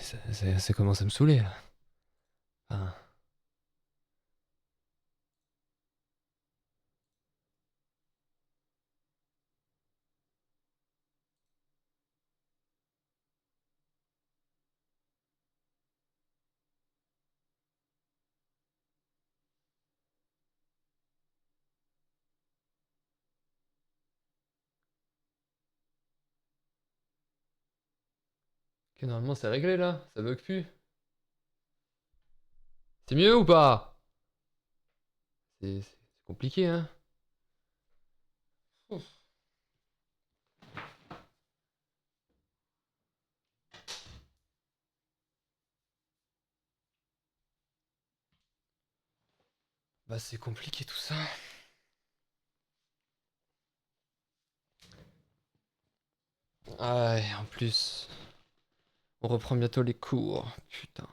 ça commence à me saouler là. Enfin, ok, normalement c'est réglé là, ça bug plus. C'est mieux ou pas? C'est compliqué hein. Ouf. Bah c'est compliqué tout ça. Ah ouais, en plus, on reprend bientôt les cours. Putain,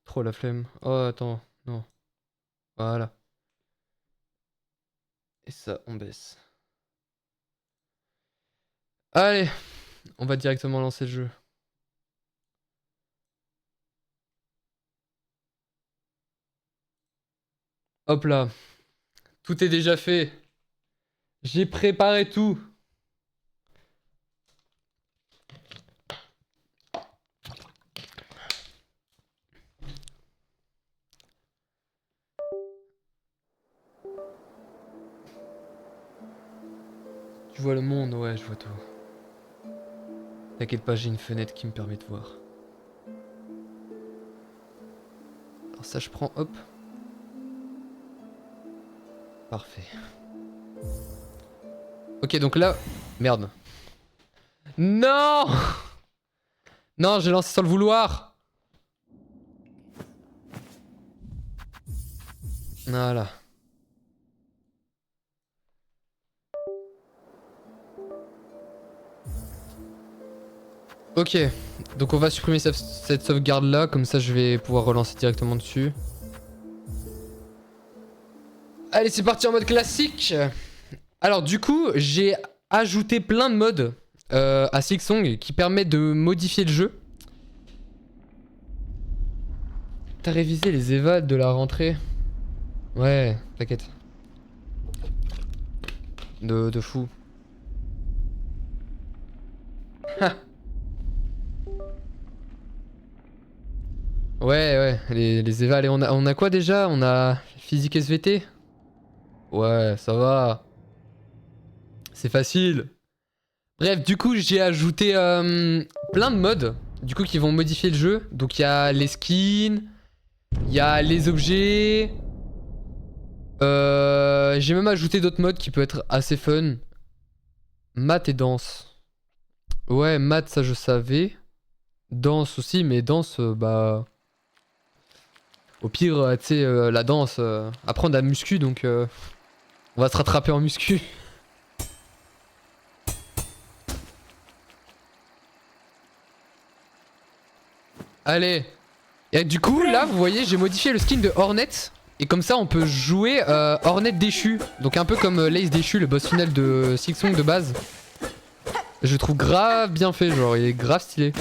trop la flemme. Oh attends, non. Voilà. Et ça, on baisse. Allez, on va directement lancer le jeu. Hop là, tout est déjà fait. J'ai préparé tout. Tu vois le monde, ouais, je vois tout. T'inquiète pas, j'ai une fenêtre qui me permet de voir. Alors ça, je prends, hop. Parfait. Ok, donc là... Merde. Non. Non, j'ai lancé sans le vouloir. Voilà. Ok, donc on va supprimer cette sauvegarde là, comme ça je vais pouvoir relancer directement dessus. Allez, c'est parti en mode classique. Alors du coup, j'ai ajouté plein de modes à Silksong qui permettent de modifier le jeu. T'as révisé les évals de la rentrée? Ouais, t'inquiète. De fou. Ouais, ouais, les évals. Et on a quoi déjà? On a physique SVT? Ouais, ça va. C'est facile. Bref, du coup, j'ai ajouté plein de modes, du coup, qui vont modifier le jeu. Donc, il y a les skins, il y a les objets. J'ai même ajouté d'autres modes qui peuvent être assez fun. Math et danse. Ouais, maths, ça je savais. Danse aussi, mais danse, bah... Au pire, tu sais, la danse... Après, on a muscu, donc... On va se rattraper en muscu. Allez. Et du coup, là, vous voyez, j'ai modifié le skin de Hornet. Et comme ça, on peut jouer Hornet déchu. Donc un peu comme l'Ace déchu, le boss final de Silksong de base. Je le trouve grave bien fait, genre, il est grave stylé.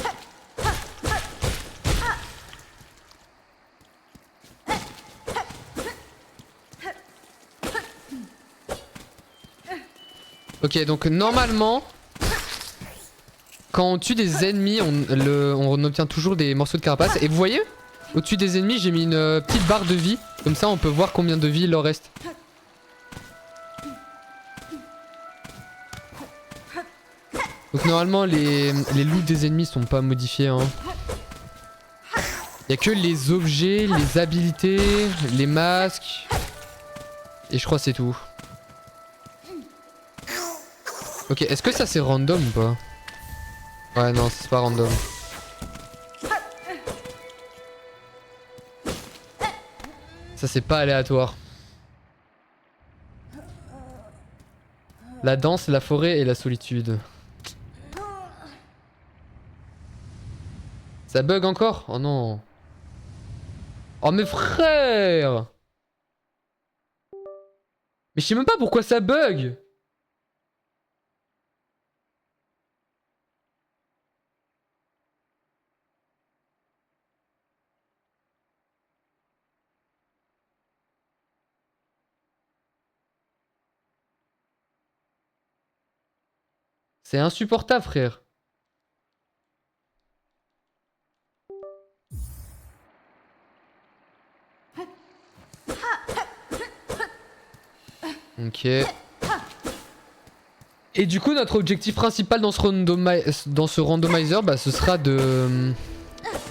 Ok, donc normalement, quand on tue des ennemis, on obtient toujours des morceaux de carapace. Et vous voyez, au-dessus des ennemis, j'ai mis une petite barre de vie. Comme ça, on peut voir combien de vie il leur reste. Donc normalement, les loots des ennemis sont pas modifiés. Hein. Y'a que les objets, les habilités, les masques. Et je crois que c'est tout. Ok, est-ce que ça c'est random ou pas? Ouais, non, c'est pas random. Ça c'est pas aléatoire. La danse, la forêt et la solitude. Ça bug encore? Oh non. Oh mes frères! Mais je sais même pas pourquoi ça bug! C'est insupportable, frère. Ok. Et du coup, notre objectif principal dans ce randomizer, bah, ce sera de...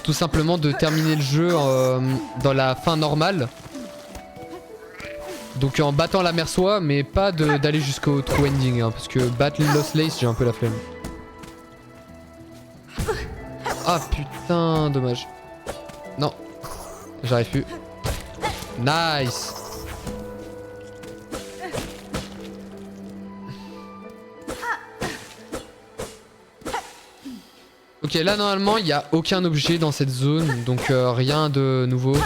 tout simplement de terminer le jeu dans la fin normale. Donc en battant la Mersois, mais pas d'aller jusqu'au true ending. Hein, parce que battre Lost Lace, j'ai un peu la flemme. Ah putain, dommage. Non, j'arrive plus. Nice. Ok, là normalement il n'y a aucun objet dans cette zone, donc rien de nouveau.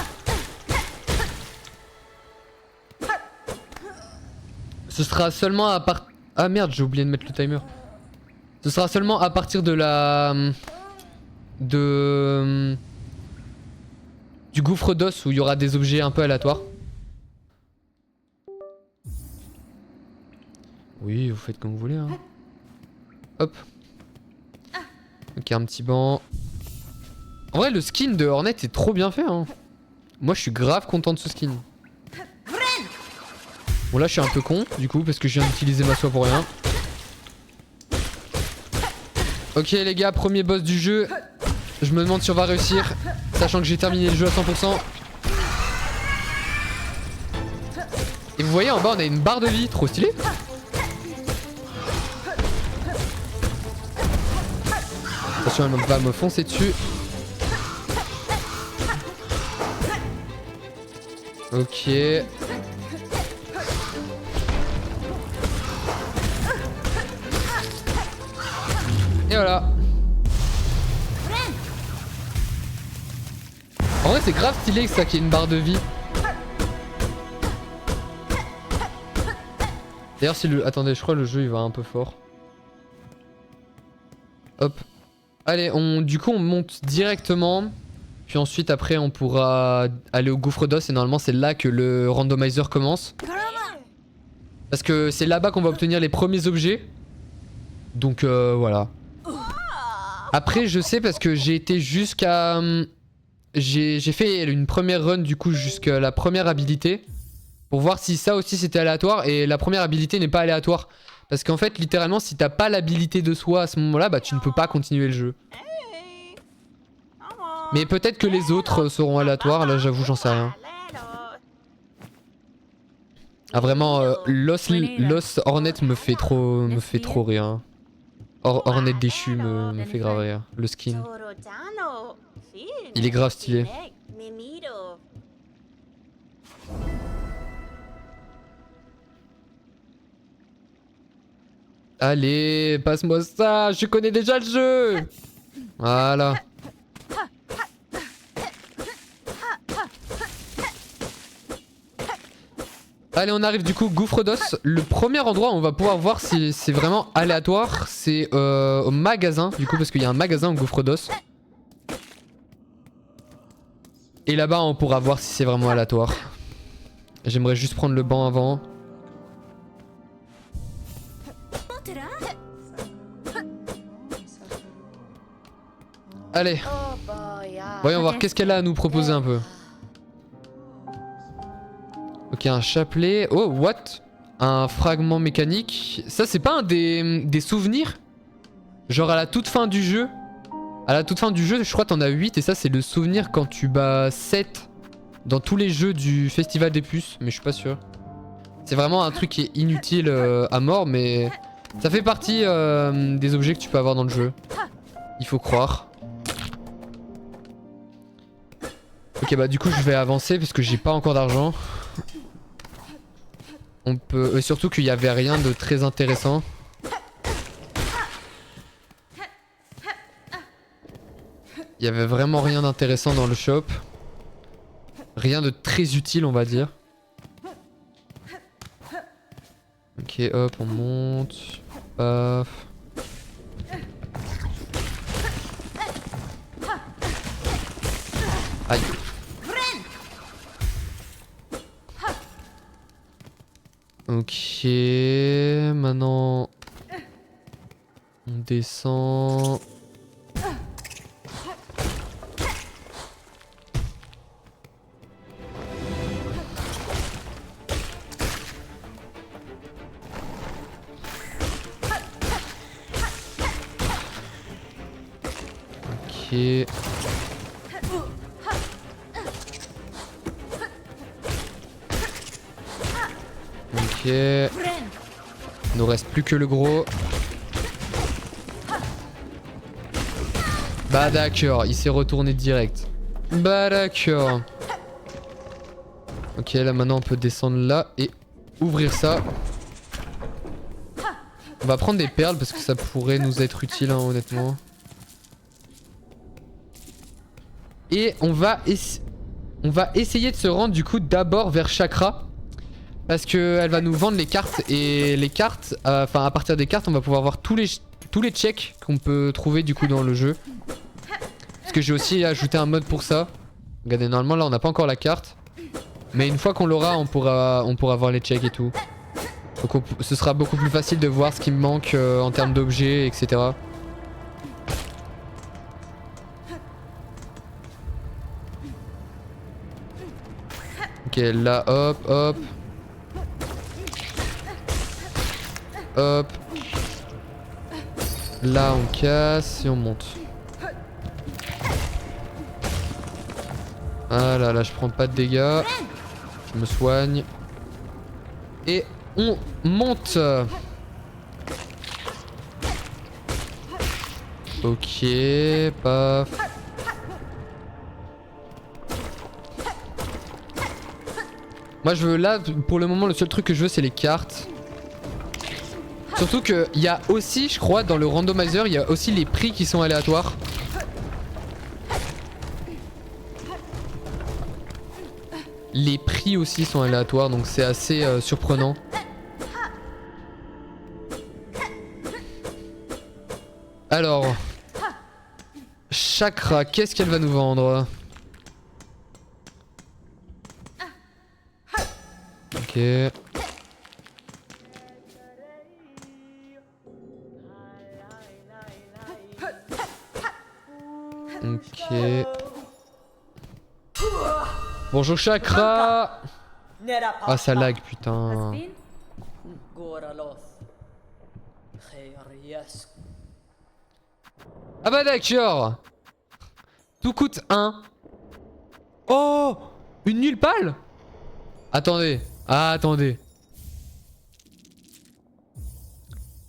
Ce sera seulement à part... Ah merde, j'ai oublié de mettre le timer. Ce sera seulement à partir de la... du gouffre d'os où il y aura des objets un peu aléatoires. Oui, vous faites comme vous voulez. Hein. Hop. Ok, un petit banc. En vrai, le skin de Hornet est trop bien fait. Hein. Moi, je suis grave content de ce skin. Bon, là, je suis un peu con, du coup, parce que je viens d'utiliser ma soie pour rien. Ok, les gars, premier boss du jeu. Je me demande si on va réussir, sachant que j'ai terminé le jeu à 100%. Et vous voyez, en bas, on a une barre de vie. Trop stylé. Attention, elle va me foncer dessus. Ok. Et voilà. En vrai, c'est grave stylé que ça qu'il y ait une barre de vie. D'ailleurs, si le... Attendez, je crois que le jeu il va un peu fort. Hop. Allez, du coup, on monte directement. Puis ensuite, après, on pourra aller au gouffre d'os. Et normalement, c'est là que le randomizer commence. Parce que c'est là-bas qu'on va obtenir les premiers objets. Donc, voilà. Après, je sais parce que j'ai été jusqu'à... J'ai fait une première run, du coup, jusqu'à la première habilité. Pour voir si ça aussi, c'était aléatoire. Et la première habilité n'est pas aléatoire. Parce qu'en fait, littéralement, si t'as pas l'habilité de soi à ce moment-là, bah tu ne peux pas continuer le jeu. Mais peut-être que les autres seront aléatoires, là j'avoue j'en sais rien. Ah vraiment, Lost Hornet me fait trop rire. Hornet déchu me fait grave rire. Le skin. Il est grave stylé. Allez, passe-moi ça, je connais déjà le jeu. Voilà. Allez, on arrive du coup gouffre d'os. Le premier endroit où on va pouvoir voir si c'est vraiment aléatoire, c'est au magasin, du coup, parce qu'il y a un magasin au gouffre d'os. Et là-bas, on pourra voir si c'est vraiment aléatoire. J'aimerais juste prendre le banc avant. Allez. Voyons voir qu'est-ce qu'elle a à nous proposer un peu. Ok, un chapelet. Oh, what? Un fragment mécanique. Ça, c'est pas un des souvenirs? Genre à la toute fin du jeu. À la toute fin du jeu, je crois que t'en as 8. Et ça, c'est le souvenir quand tu bats 7 dans tous les jeux du Festival des Puces. Mais je suis pas sûr. C'est vraiment un truc qui est inutile à mort. Mais ça fait partie des objets que tu peux avoir dans le jeu. Il faut croire. Ok, bah du coup, je vais avancer parce que j'ai pas encore d'argent. On peut... surtout qu'il y avait rien de très intéressant. Il y avait vraiment rien d'intéressant dans le shop. Rien de très utile, on va dire. Ok, hop, on monte. Paf. Aïe. Ok, maintenant... On descend. Ok. Ok. Il nous reste plus que le gros. Bah d'accord, il s'est retourné direct. Bah d'accord. Ok, là maintenant on peut descendre là et ouvrir ça. On va prendre des perles parce que ça pourrait nous être utile, hein, honnêtement. Et on va essayer de se rendre du coup d'abord vers Chakra. Parce qu'elle va nous vendre les cartes. Et les cartes, enfin à partir des cartes on va pouvoir voir tous les checks qu'on peut trouver du coup dans le jeu. Parce que j'ai aussi ajouté un mode pour ça. Regardez, normalement là on n'a pas encore la carte. Mais une fois qu'on l'aura on pourra voir les checks et tout. Donc ce sera beaucoup plus facile de voir ce qui me manque en termes d'objets, etc. Ok, là, hop, hop. Hop. Là, on casse et on monte. Ah là, là, je prends pas de dégâts. Je me soigne. Et on monte. Ok, paf. Moi je veux là, pour le moment le seul truc que je veux c'est les cartes. Surtout qu'il y a aussi, je crois, dans le randomizer, il y a aussi les prix qui sont aléatoires. Les prix aussi sont aléatoires, donc c'est assez surprenant. Alors, Chakra, qu'est-ce qu'elle va nous vendre? Ok. Ok. Bonjour Chakra. Ah ça lag putain. Ah bah d'accord. Tout coûte 1. Oh, une nulle pâle. Attendez. Ah attendez.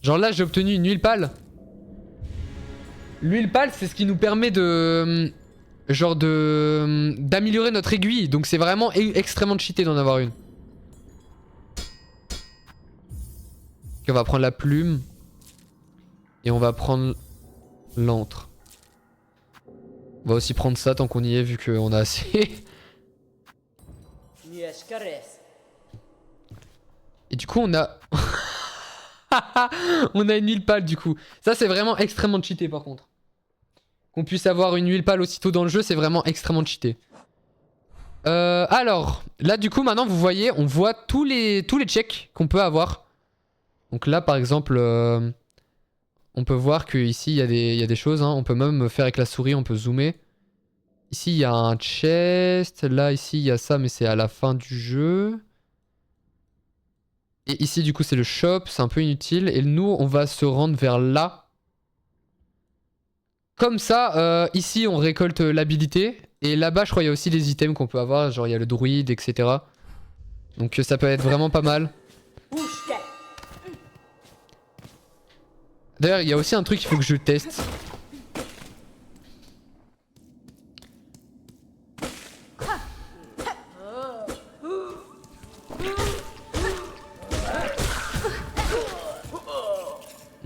Genre là j'ai obtenu une huile pâle. L'huile pâle c'est ce qui nous permet de... Genre d'améliorer notre aiguille. Donc c'est vraiment extrêmement cheaté d'en avoir une. Ok, on va prendre la plume. Et on va prendre l'antre. On va aussi prendre ça tant qu'on y est vu qu'on a assez. Et du coup on a... on a une huile pâle du coup. Ça c'est vraiment extrêmement cheaté par contre. Qu'on puisse avoir une huile pâle aussitôt dans le jeu, c'est vraiment extrêmement cheaté. Alors, là du coup maintenant vous voyez, on voit tous les checks qu'on peut avoir. Donc là par exemple, on peut voir qu'ici il y a des choses. Hein. On peut même faire avec la souris, on peut zoomer. Ici il y a un chest, là ici il y a ça mais c'est à la fin du jeu. Et ici du coup c'est le shop, c'est un peu inutile. Et nous on va se rendre vers là. Comme ça, ici on récolte l'habilité. Et là-bas je crois il y a aussi des items qu'on peut avoir. Genre il y a le druide, etc. Donc ça peut être vraiment pas mal. D'ailleurs il y a aussi un truc qu'il faut que je teste.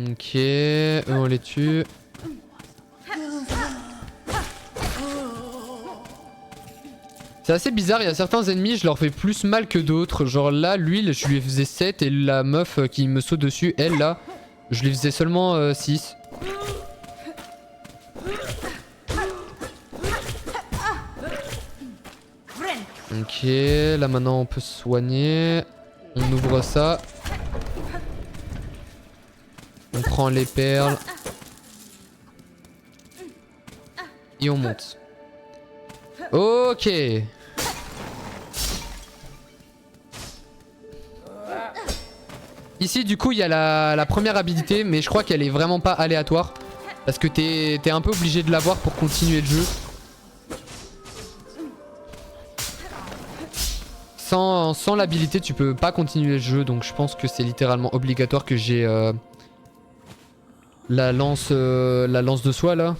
Ok, eux on les tue. C'est assez bizarre, il y a certains ennemis, je leur fais plus mal que d'autres. Genre là, l'huile, je lui faisais 7 et la meuf qui me saute dessus, elle là, je lui faisais seulement 6. Ok, là maintenant on peut se soigner. On ouvre ça. On prend les perles. Et on monte. Ok. Ici du coup il y a la première habilité, mais je crois qu'elle est vraiment pas aléatoire. Parce que t'es un peu obligé de l'avoir pour continuer le jeu. Sans l'habilité tu peux pas continuer le jeu, donc je pense que c'est littéralement obligatoire que j'ai la lance de soie là.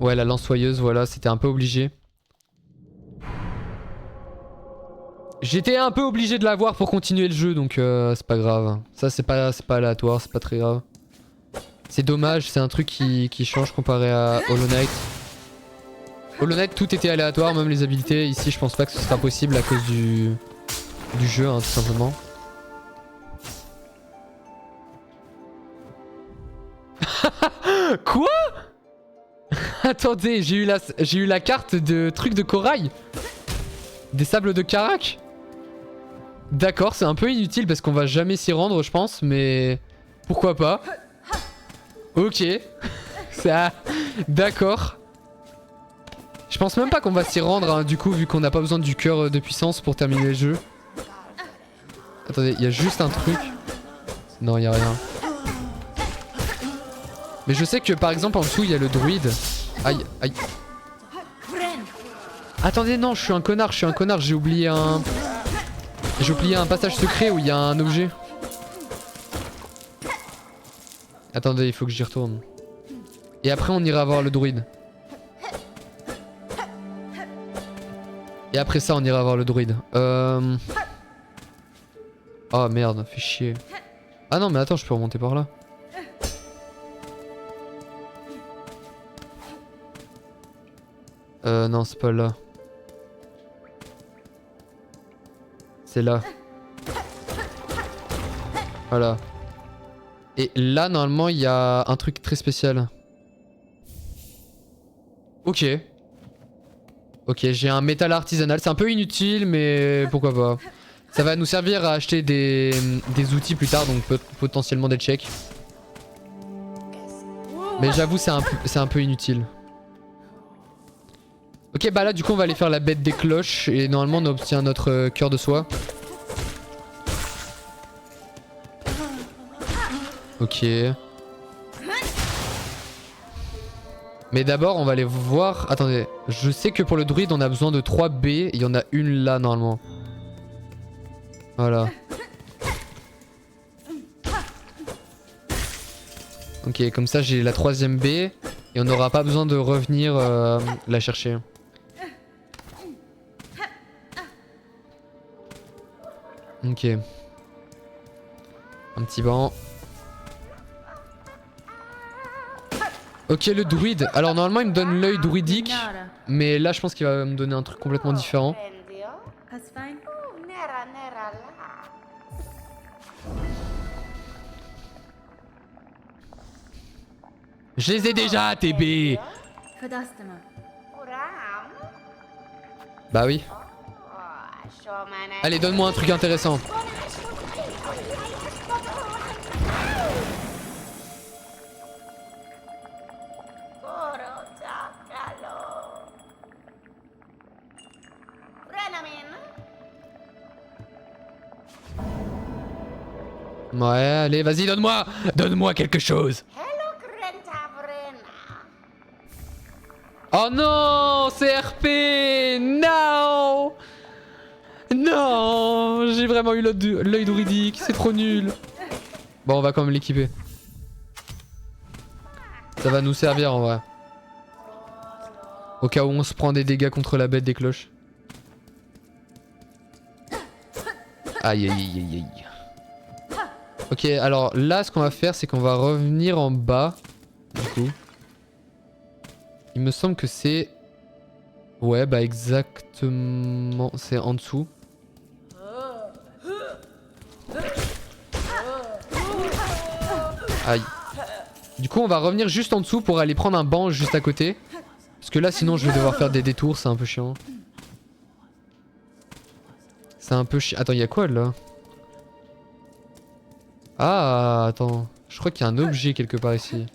Ouais, la lance soyeuse, voilà, c'était un peu obligé. J'étais un peu obligé de l'avoir pour continuer le jeu, donc c'est pas grave. Ça c'est pas aléatoire, c'est pas très grave. C'est dommage, c'est un truc qui change comparé à Hollow Knight. Hollow Knight tout était aléatoire, même les habilités. Ici je pense pas que ce sera possible à cause du jeu, hein, tout simplement. Quoi? Attendez, j'ai eu la carte de truc de corail. Des sables de Karak. D'accord, c'est un peu inutile parce qu'on va jamais s'y rendre je pense, mais pourquoi pas. Ok. Ça... D'accord. Je pense même pas qu'on va s'y rendre hein, du coup vu qu'on n'a pas besoin du cœur de puissance pour terminer le jeu. Attendez, il y a juste un truc. Non, il y a rien. Mais je sais que par exemple en dessous il y a le druide. Aïe, aïe. Attendez, non, je suis un connard, j'ai oublié un... J'ai oublié un passage secret où il y a un objet. Attendez, il faut que j'y retourne. Et après on ira voir le druide. Et après ça on ira voir le druide. Oh merde, fait chier. Ah non mais attends, je peux remonter par là. Non, c'est pas là. C'est là. Voilà. Et là, normalement, il y a un truc très spécial. Ok. Ok, j'ai un métal artisanal. C'est un peu inutile, mais pourquoi pas. Ça va nous servir à acheter des outils plus tard, donc potentiellement des checks. Mais j'avoue, c'est un peu inutile. Ok, bah là, du coup, on va aller faire la bête des cloches. Et normalement, on obtient notre cœur de soie. Ok. Mais d'abord, on va aller voir... Attendez, je sais que pour le druide, on a besoin de 3 B. Il y en a une là, normalement. Voilà. Ok, comme ça, j'ai la 3ème B. Et on n'aura pas besoin de revenir la chercher. Ok. Un petit banc. Ok, le druide. Alors normalement il me donne l'œil druidique. Mais là je pense qu'il va me donner un truc complètement différent. Je les ai déjà, TB. Bah oui. Allez, donne-moi un truc intéressant. Ouais, allez, vas-y, donne-moi. Donne-moi quelque chose. Oh non, c'est RP. Non. Non, j'ai vraiment eu l'œil druidique, c'est trop nul. Bon, on va quand même l'équiper. Ça va nous servir en vrai. Au cas où on se prend des dégâts contre la bête des cloches. Aïe aïe aïe aïe aïe. Ok, alors là ce qu'on va faire c'est qu'on va revenir en bas. Du coup. Il me semble que c'est... Ouais bah exactement, c'est en dessous. Aïe. Du coup on va revenir juste en dessous pour aller prendre un banc juste à côté. Parce que là sinon je vais devoir faire des détours, c'est un peu chiant. C'est un peu chiant. Attends, il y a quoi là? Ah, attends. Je crois qu'il y a un objet quelque part ici.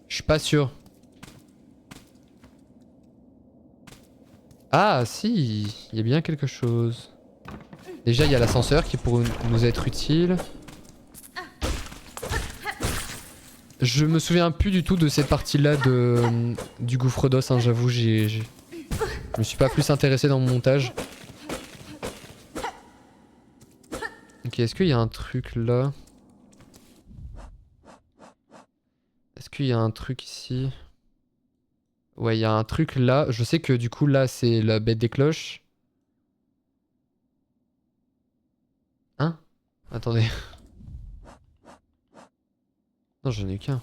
Je suis pas sûr. Ah, si. Il y a bien quelque chose. Déjà, il y a l'ascenseur qui pourrait nous être utile. Je me souviens plus du tout de cette partie-là du gouffre d'os, hein, j'avoue, je me suis pas plus intéressé dans mon montage. Ok, est-ce qu'il y a un truc là? Est-ce qu'il y a un truc ici? Ouais, il y a un truc là. Je sais que du coup là c'est la bête des cloches. Hein? Attendez. Non, j'en ai eu qu'un.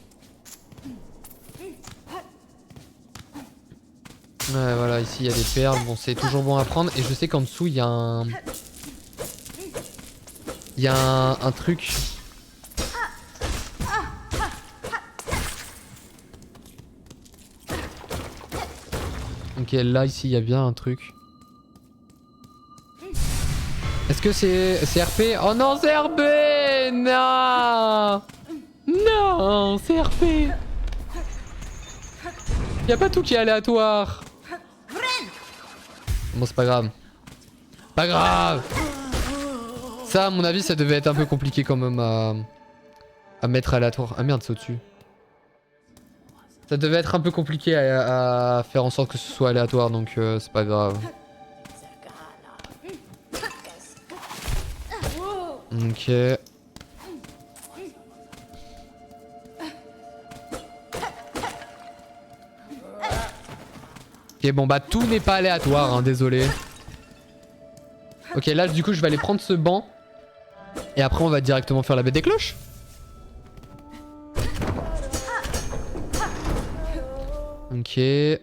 Ouais, voilà, ici il y a des perles. Bon, c'est toujours bon à prendre. Et je sais qu'en dessous il y a un... Il y a un truc. Ok, là ici il y a bien un truc. Est-ce que c'est RP? Oh non, c'est RP! Non! Non, c'est RP! Y a pas tout qui est aléatoire. Bon, c'est pas grave. Pas grave! Ça, à mon avis, ça devait être un peu compliqué quand même à mettre aléatoire. Ah merde, c'est au-dessus. Ça devait être un peu compliqué à faire en sorte que ce soit aléatoire, donc c'est pas grave. Ok. Ok, bon bah tout n'est pas aléatoire, hein, désolé. Ok, là du coup je vais aller prendre ce banc. Et après on va directement faire la bête des cloches. Ok. Est-ce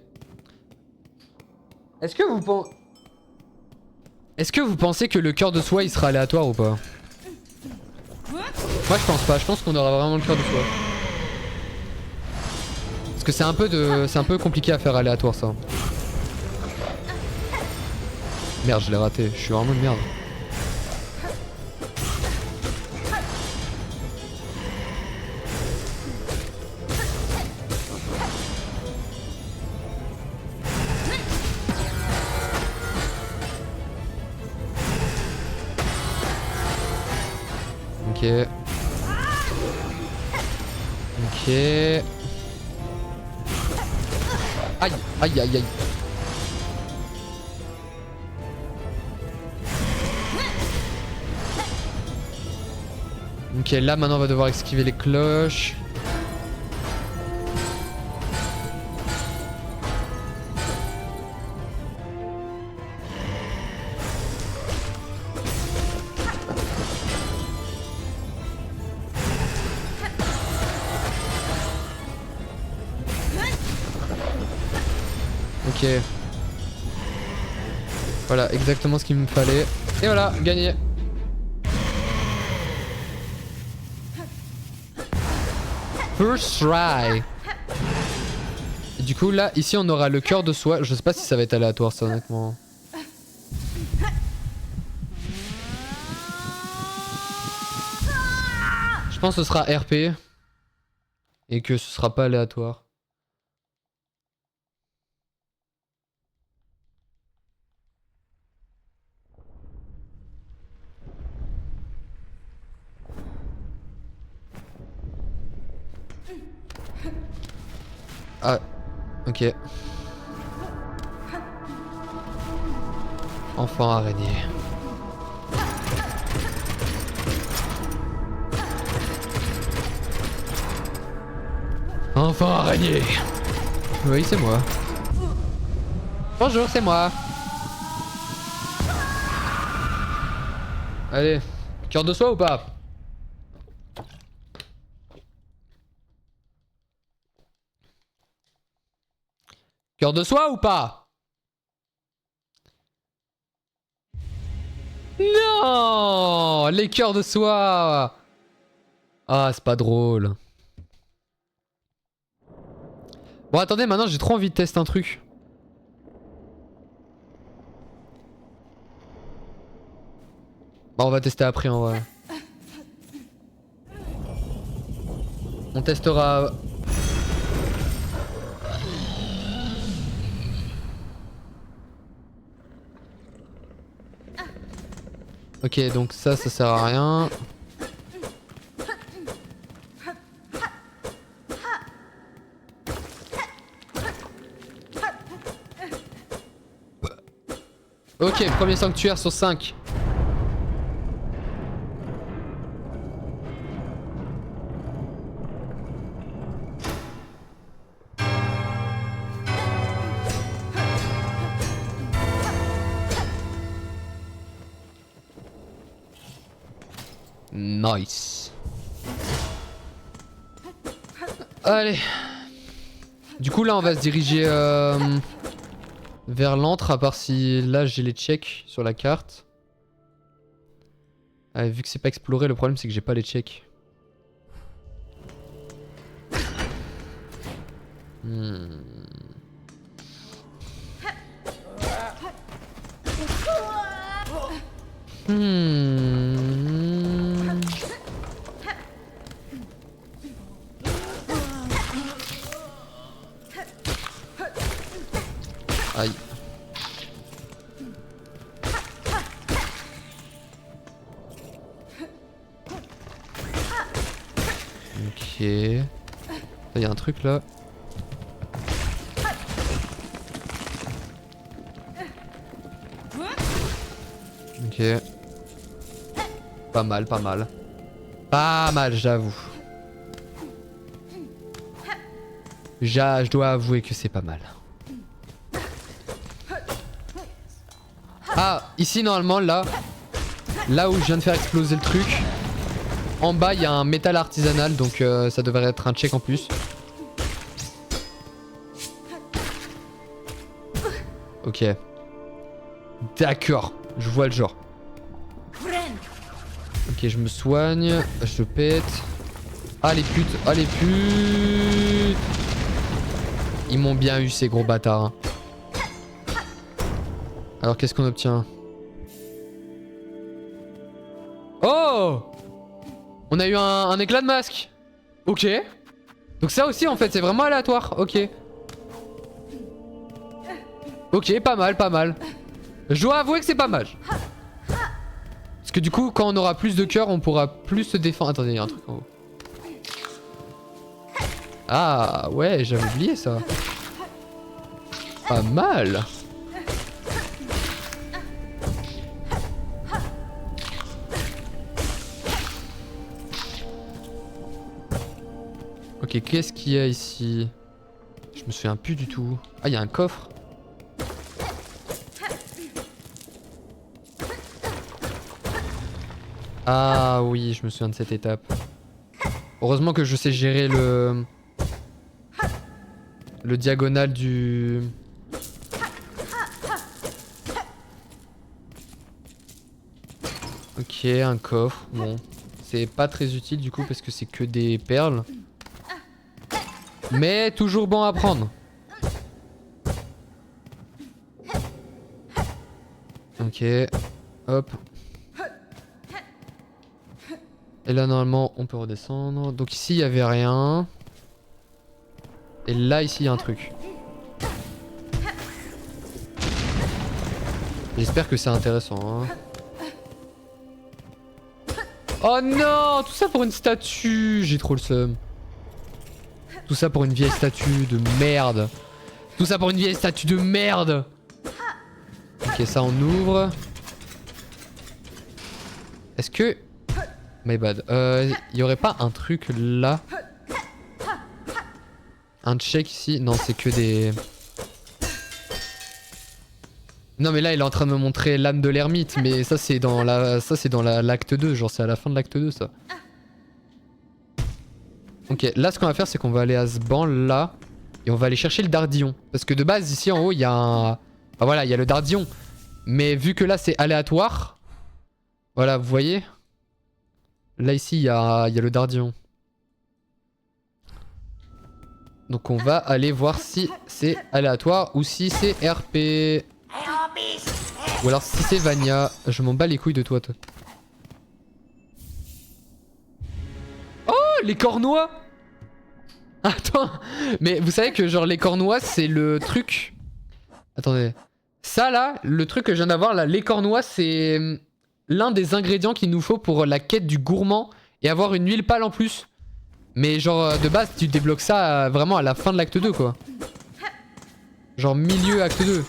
que vous pensez que le cœur de soie il sera aléatoire ou pas? Moi je pense pas, je pense qu'on aura vraiment le cœur de soie. Parce que c'est un peu compliqué à faire aléatoire ça. Merde, je l'ai raté, je suis vraiment une merde. Ok. Ok. Aïe, aïe, aïe, aïe. Ok, là maintenant on va devoir esquiver les cloches. Ok. Voilà, exactement ce qu'il me fallait. Et voilà, gagné. First try. Et du coup là, ici on aura le cœur de soie. Je sais pas si ça va être aléatoire ça honnêtement. Je pense que ce sera RP. Et que ce sera pas aléatoire. Ah, ok. Enfant araignée. Enfant araignée. Oui, c'est moi. Bonjour, c'est moi. Allez, cœur de soie ou pas? Cœur de soie ou pas? Non, les cœurs de soie. Ah, c'est pas drôle. Bon, attendez, maintenant j'ai trop envie de tester un truc. Bon, on va tester après en vrai. On testera... Ok, donc ça sert à rien. Ok, premier sanctuaire sur 5. Nice. Allez. Du coup là on va se diriger vers l'antre, à part si là j'ai les checks sur la carte. Vu que c'est pas exploré, le problème c'est que j'ai pas les checks. Aïe. Ok. Il y a un truc là. Ok. Pas mal, pas mal. Pas mal, j'avoue. Je dois avouer que c'est pas mal. Ah, ici normalement, là où je viens de faire exploser le truc, en bas il y a un métal artisanal, donc ça devrait être un check en plus. Ok. D'accord, je vois le genre. Ok, je me soigne, je pète. Ah les putes, ah les putes. Ils m'ont bien eu ces gros bâtards. Hein. Alors qu'est-ce qu'on obtient? Oh! On a eu un éclat de masque. Ok. Donc ça aussi en fait c'est vraiment aléatoire. Ok. Ok, pas mal, pas mal. Je dois avouer que c'est pas mal. Parce que du coup quand on aura plus de cœur on pourra plus se défendre. Attendez, il y a un truc en haut. Ah ouais, j'avais oublié ça. Pas mal. Ok, qu'est-ce qu'il y a ici? Je me souviens plus du tout. Ah, il y a un coffre. Ah oui, je me souviens de cette étape. Heureusement que je sais gérer le diagonal du... Ok, un coffre. Bon, c'est pas très utile du coup parce que c'est que des perles. Mais toujours bon à prendre. Ok, hop. Et là normalement on peut redescendre. Donc ici il y avait rien. Et là ici il y a un truc. J'espère que c'est intéressant. Hein. Oh non, tout ça pour une statue. J'ai trop le seum. Tout ça pour une vieille statue de merde. Tout ça pour une vieille statue de merde. Ok, ça on ouvre. Est-ce que... My bad. Y aurait pas un truc là? Un check ici? Non, c'est que des... Non mais là il est en train de me montrer l'âme de l'ermite. Mais ça c'est dans la... Ça c'est dans l'acte 2. Genre c'est à la fin de l'acte 2 ça. Ok, là ce qu'on va faire c'est qu'on va aller à ce banc là. Et on va aller chercher le dardillon. Parce que de base ici en haut il y a un... Ah voilà, il y a le dardillon. Mais vu que là c'est aléatoire. Voilà, vous voyez? Là ici il y a le dardillon. Donc on va aller voir si c'est aléatoire ou si c'est RP. Ou alors si c'est Vania. Je m'en bats les couilles de toi. les cornois. Attends, mais vous savez que genre les cornois c'est le truc... Attendez. Ça là, le truc que je viens d'avoir là, les cornois c'est l'un des ingrédients qu'il nous faut pour la quête du gourmand et avoir une huile pâle en plus. Mais genre de base tu débloques ça vraiment à la fin de l'acte 2 quoi. Genre milieu acte 2.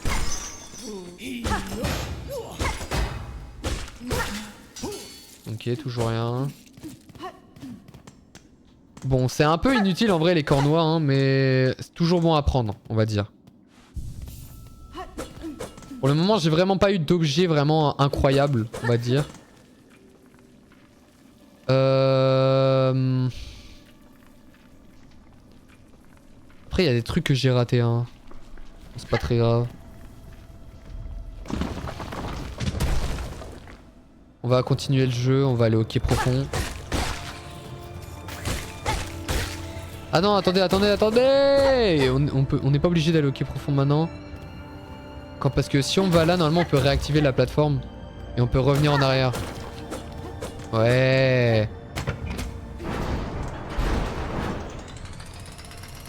Ok, toujours rien. Bon, c'est un peu inutile en vrai les cornois, hein, mais c'est toujours bon à prendre, on va dire. Pour le moment, j'ai vraiment pas eu d'objet vraiment incroyable, on va dire. Après, il y a des trucs que j'ai ratés, hein. C'est pas très grave. On va continuer le jeu, on va aller au quai profond. Ah non, attendez, attendez, attendez! On n'est pas obligé d'aller au quai profond maintenant. Parce que si on va là, normalement on peut réactiver la plateforme. Et on peut revenir en arrière. Ouais.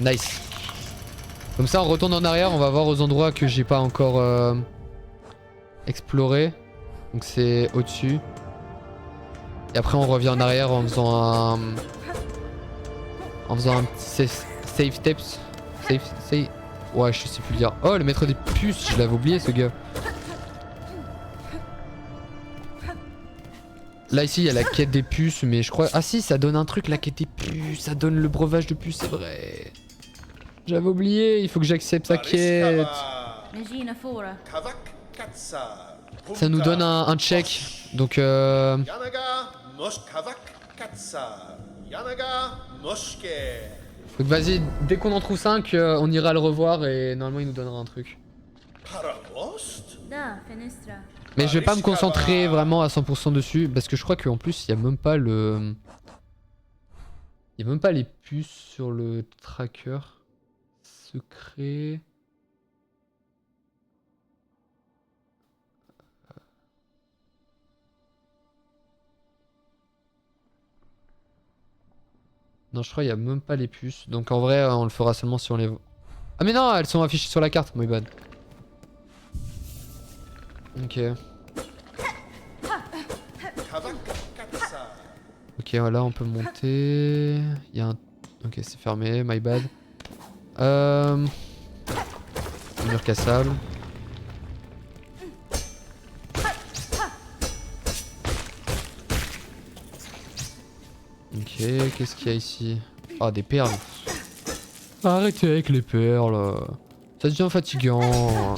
Nice. Comme ça on retourne en arrière, on va voir aux endroits que j'ai pas encore exploré. Donc c'est au-dessus. Et après on revient en arrière en faisant un... En faisant un petit save steps. Save... Ouais, je sais plus le dire. Oh, le maître des puces, je l'avais oublié ce gars. Là ici il y a la quête des puces, mais je crois... Ah si, ça donne un truc la quête des puces, ça donne le breuvage de puces, c'est vrai. J'avais oublié, il faut que j'accepte sa quête. Ça nous donne un check, donc donc vas-y, dès qu'on en trouve 5, on ira le revoir et normalement il nous donnera un truc. Mais je vais pas me concentrer vraiment à 100% dessus parce que je crois qu'en plus il y a même pas le... Il y a même pas les puces sur le tracker. Secret... Non, je crois qu'il y a même pas les puces. Donc en vrai, on le fera seulement si on les... Ah mais non, elles sont affichées sur la carte, my bad. Ok. Ok, voilà, on peut monter. Il y a un... Ok, c'est fermé, my bad. Mur cassable. Ok, qu'est-ce qu'il y a ici? Ah, des perles. Arrêtez avec les perles. Ça devient fatigant.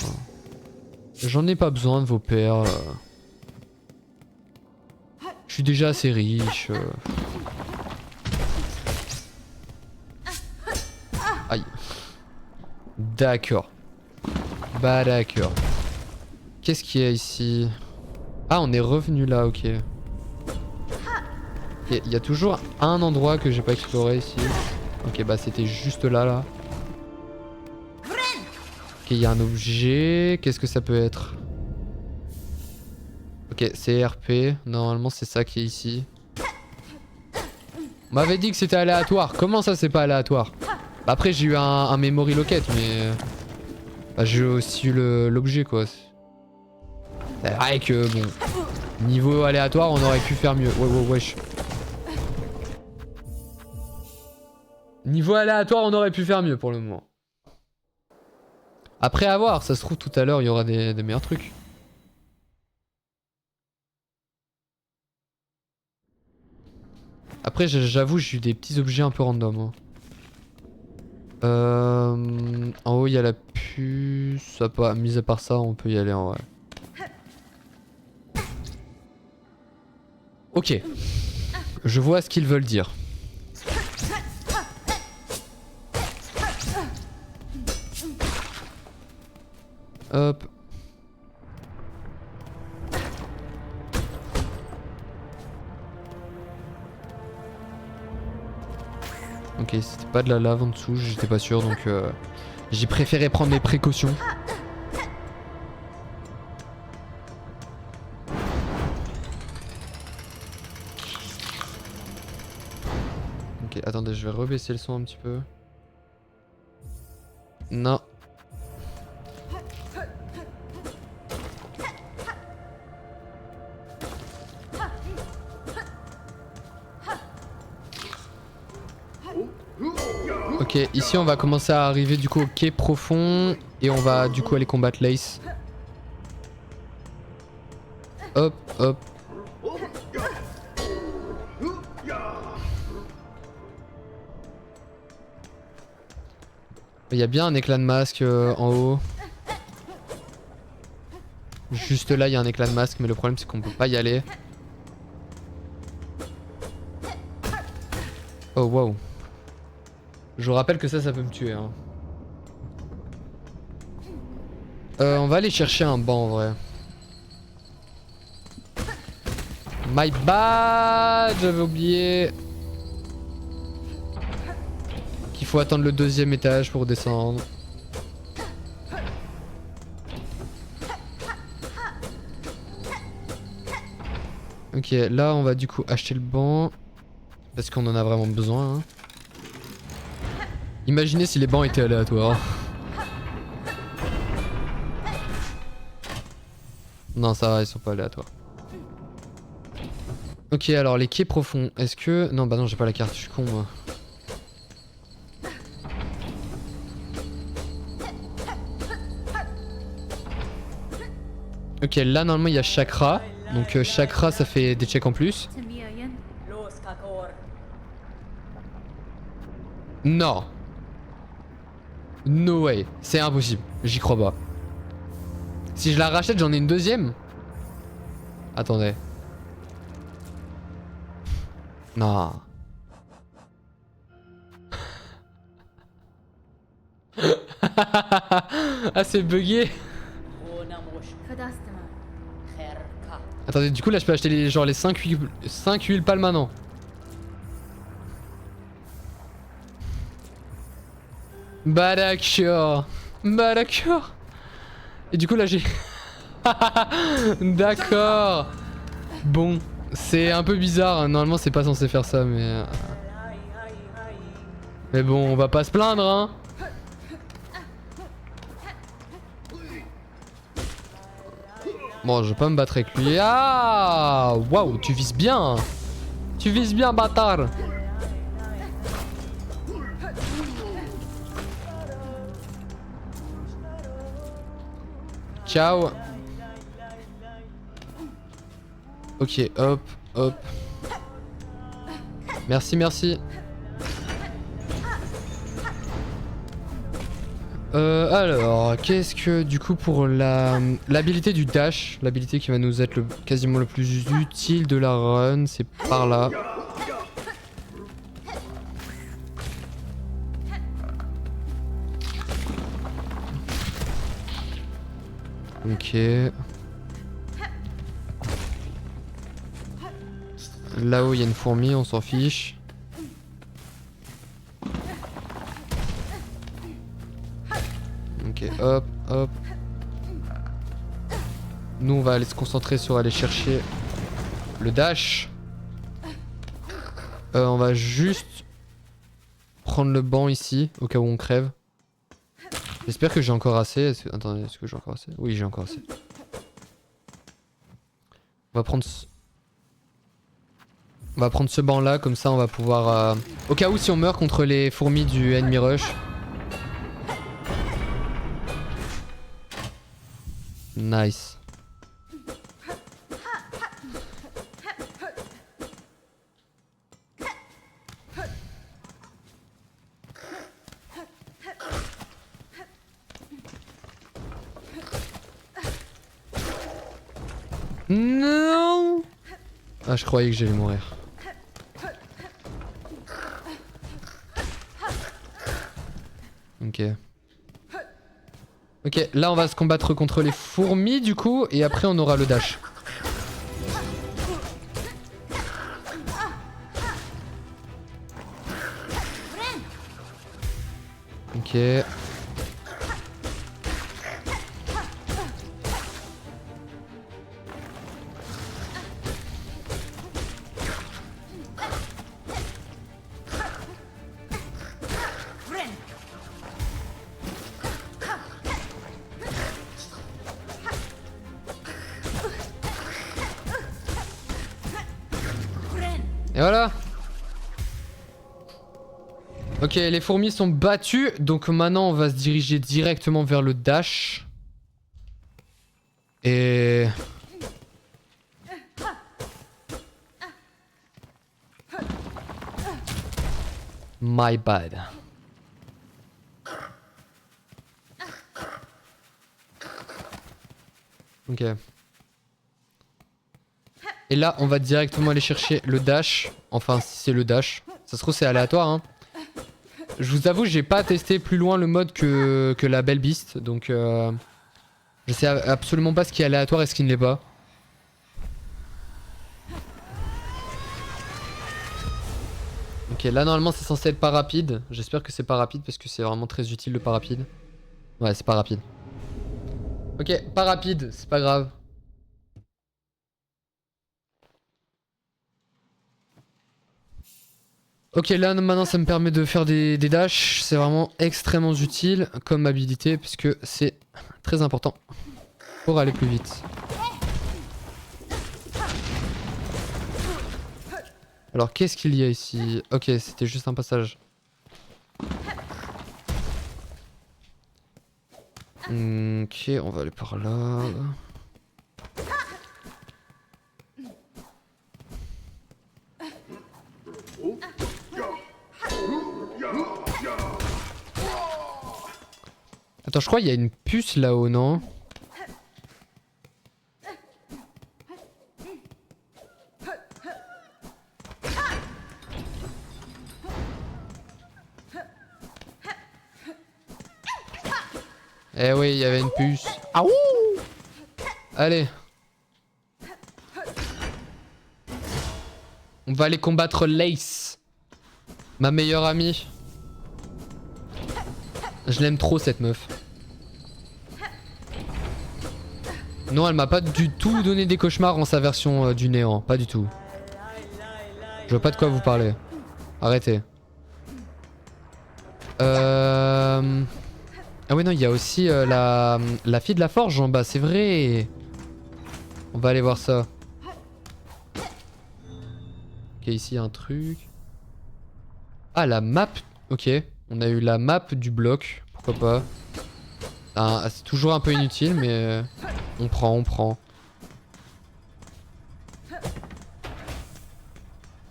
J'en ai pas besoin de vos perles. Je suis déjà assez riche. Aïe. D'accord. Bah d'accord. Qu'est-ce qu'il y a ici? Ah, on est revenu là, ok. Il y a toujours un endroit que j'ai pas exploré ici. Ok, bah c'était juste là. Ok, il y a un objet. Qu'est-ce que ça peut être? Ok, c'est RP. Normalement, c'est ça qui est ici. On m'avait dit que c'était aléatoire. Comment ça, c'est pas aléatoire? Bah après, j'ai eu un memory locket, mais... Bah, j'ai aussi eu l'objet, quoi. C'est vrai que, bon... Niveau aléatoire, on aurait pu faire mieux. Wesh. Niveau aléatoire, on aurait pu faire mieux pour le moment. Après, à voir. Ça se trouve, tout à l'heure, il y aura des meilleurs trucs. Après, j'avoue, j'ai eu des petits objets un peu random. Hein. En haut, il y a la puce. Ça pas, mis à part ça, on peut y aller en vrai. Ok. Je vois ce qu'ils veulent dire. Hop. Ok, c'était pas de la lave en dessous, j'étais pas sûr donc j'ai préféré prendre mes précautions. Ok, attendez, je vais rebaisser le son un petit peu. Non. Ok, ici on va commencer à arriver du coup au quai profond et on va du coup aller combattre l'Ace. Hop, hop. Il y a bien un éclat de masque en haut. Juste là, il y a un éclat de masque, mais le problème c'est qu'on peut pas y aller. Oh wow. Je vous rappelle que ça peut me tuer. Hein. On va aller chercher un banc en vrai. My bad, j'avais oublié qu'il faut attendre le 2e étage pour descendre. Ok, là on va du coup acheter le banc parce qu'on en a vraiment besoin. Hein. Imaginez si les bancs étaient aléatoires. Non, ça va, ils sont pas aléatoires. Ok, alors les quais profonds, est-ce que... Non, bah non, j'ai pas la carte, je suis con moi. Ok, là normalement il y a chakra. Donc chakra ça fait des checks en plus. Non. No way, c'est impossible, j'y crois pas. Si je la rachète, j'en ai une 2e. Attendez. Non. Ah, c'est bugué. Attendez, du coup là je peux acheter les, genre les 5 huiles permanents. Bah d'accord. Bah d'accord. Et du coup là j'ai... D'accord. Bon, c'est un peu bizarre, hein. Normalement c'est pas censé faire ça mais... Mais bon, on va pas se plaindre hein. Bon, je vais pas me battre avec lui. Ah, waouh, tu vises bien. Tu vises bien, bâtard. Ciao. Ok, hop, hop. Merci, merci. Alors, qu'est-ce que du coup pour l'habilité du dash, l'habilité qui va nous être quasiment le plus utile de la run, c'est par là. Ok. Là-haut il y a une fourmi, on s'en fiche. Ok, hop, hop. Nous on va aller se concentrer sur aller chercher le dash. On va juste prendre le banc ici, au cas où on crève. J'espère que j'ai encore assez. Attendez, est-ce que j'ai encore assez? Oui, j'ai encore assez. On va prendre ce banc là, comme ça on va pouvoir... Au cas où si on meurt contre les fourmis du enemy rush. Nice. Non. Ah, je croyais que j'allais mourir. Ok. Ok, là on va se combattre contre les fourmis du coup, et après on aura le dash. Ok. Et voilà. Ok, les fourmis sont battues. Donc maintenant, on va se diriger directement vers le dash. Et... My bad. Ok. Et là, on va directement aller chercher le dash. Enfin, si c'est le dash. Ça se trouve, c'est aléatoire, hein. Je vous avoue, j'ai pas testé plus loin le mode que la Belle Beast. Donc, je sais absolument pas ce qui est aléatoire et ce qui ne l'est pas. Ok, là, normalement, c'est censé être pas rapide. J'espère que c'est pas rapide parce que c'est vraiment très utile le pas rapide. Ouais, c'est pas rapide. Ok, pas rapide, c'est pas grave. Ok, là maintenant ça me permet de faire des dashs, c'est vraiment extrêmement utile comme habilité puisque c'est très important pour aller plus vite. Alors qu'est-ce qu'il y a ici? Ok, c'était juste un passage. Ok, on va aller par là. Attends, je crois qu'il y a une puce là-haut, non? Eh oui, il y avait une puce. Ah ouh! Allez. On va aller combattre Lace. Ma meilleure amie. Je l'aime trop cette meuf. Non, elle m'a pas du tout donné des cauchemars en sa version du néant. Pas du tout. Je vois pas de quoi vous parlez. Arrêtez. Ah ouais non, il y a aussi la fille de la forge en bas, c'est vrai. On va aller voir ça. Ok, ici il y a un truc. Ah, la map. Ok, on a eu la map du bloc. Pourquoi pas. Ah, c'est toujours un peu inutile, mais on prend, on prend.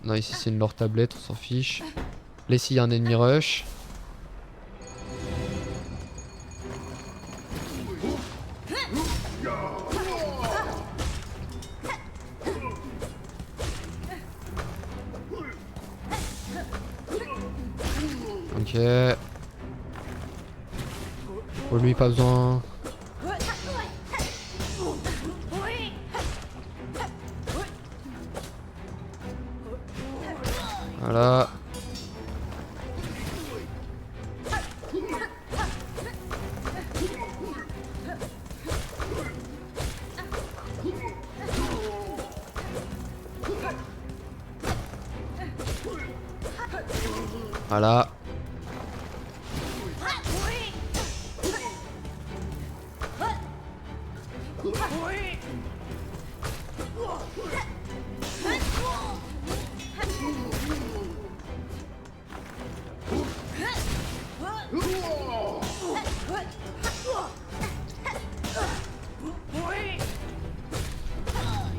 Non, ici c'est une lore tablette, on s'en fiche. Là, ici il y a un ennemi rush. Ok. Pour lui, pas besoin. Voilà. Voilà.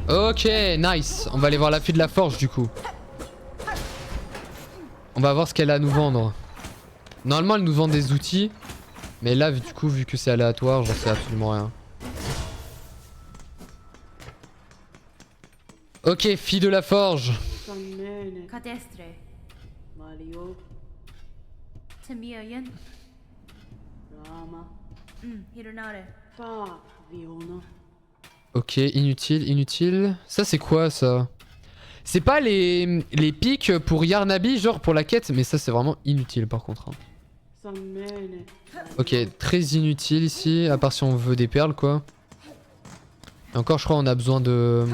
Ok, nice. On va aller voir la fille de la forge du coup. On va voir ce qu'elle a à nous vendre. Normalement elle nous vend des outils. Mais là du coup vu que c'est aléatoire j'en sais absolument rien. Ok, fille de la forge. Ok, inutile, inutile. Ça c'est quoi ça? C'est pas les pics pour Yarnabi, genre pour la quête, mais ça c'est vraiment inutile par contre. Hein. Ok, très inutile ici, à part si on veut des perles quoi. Et encore je crois on a besoin de...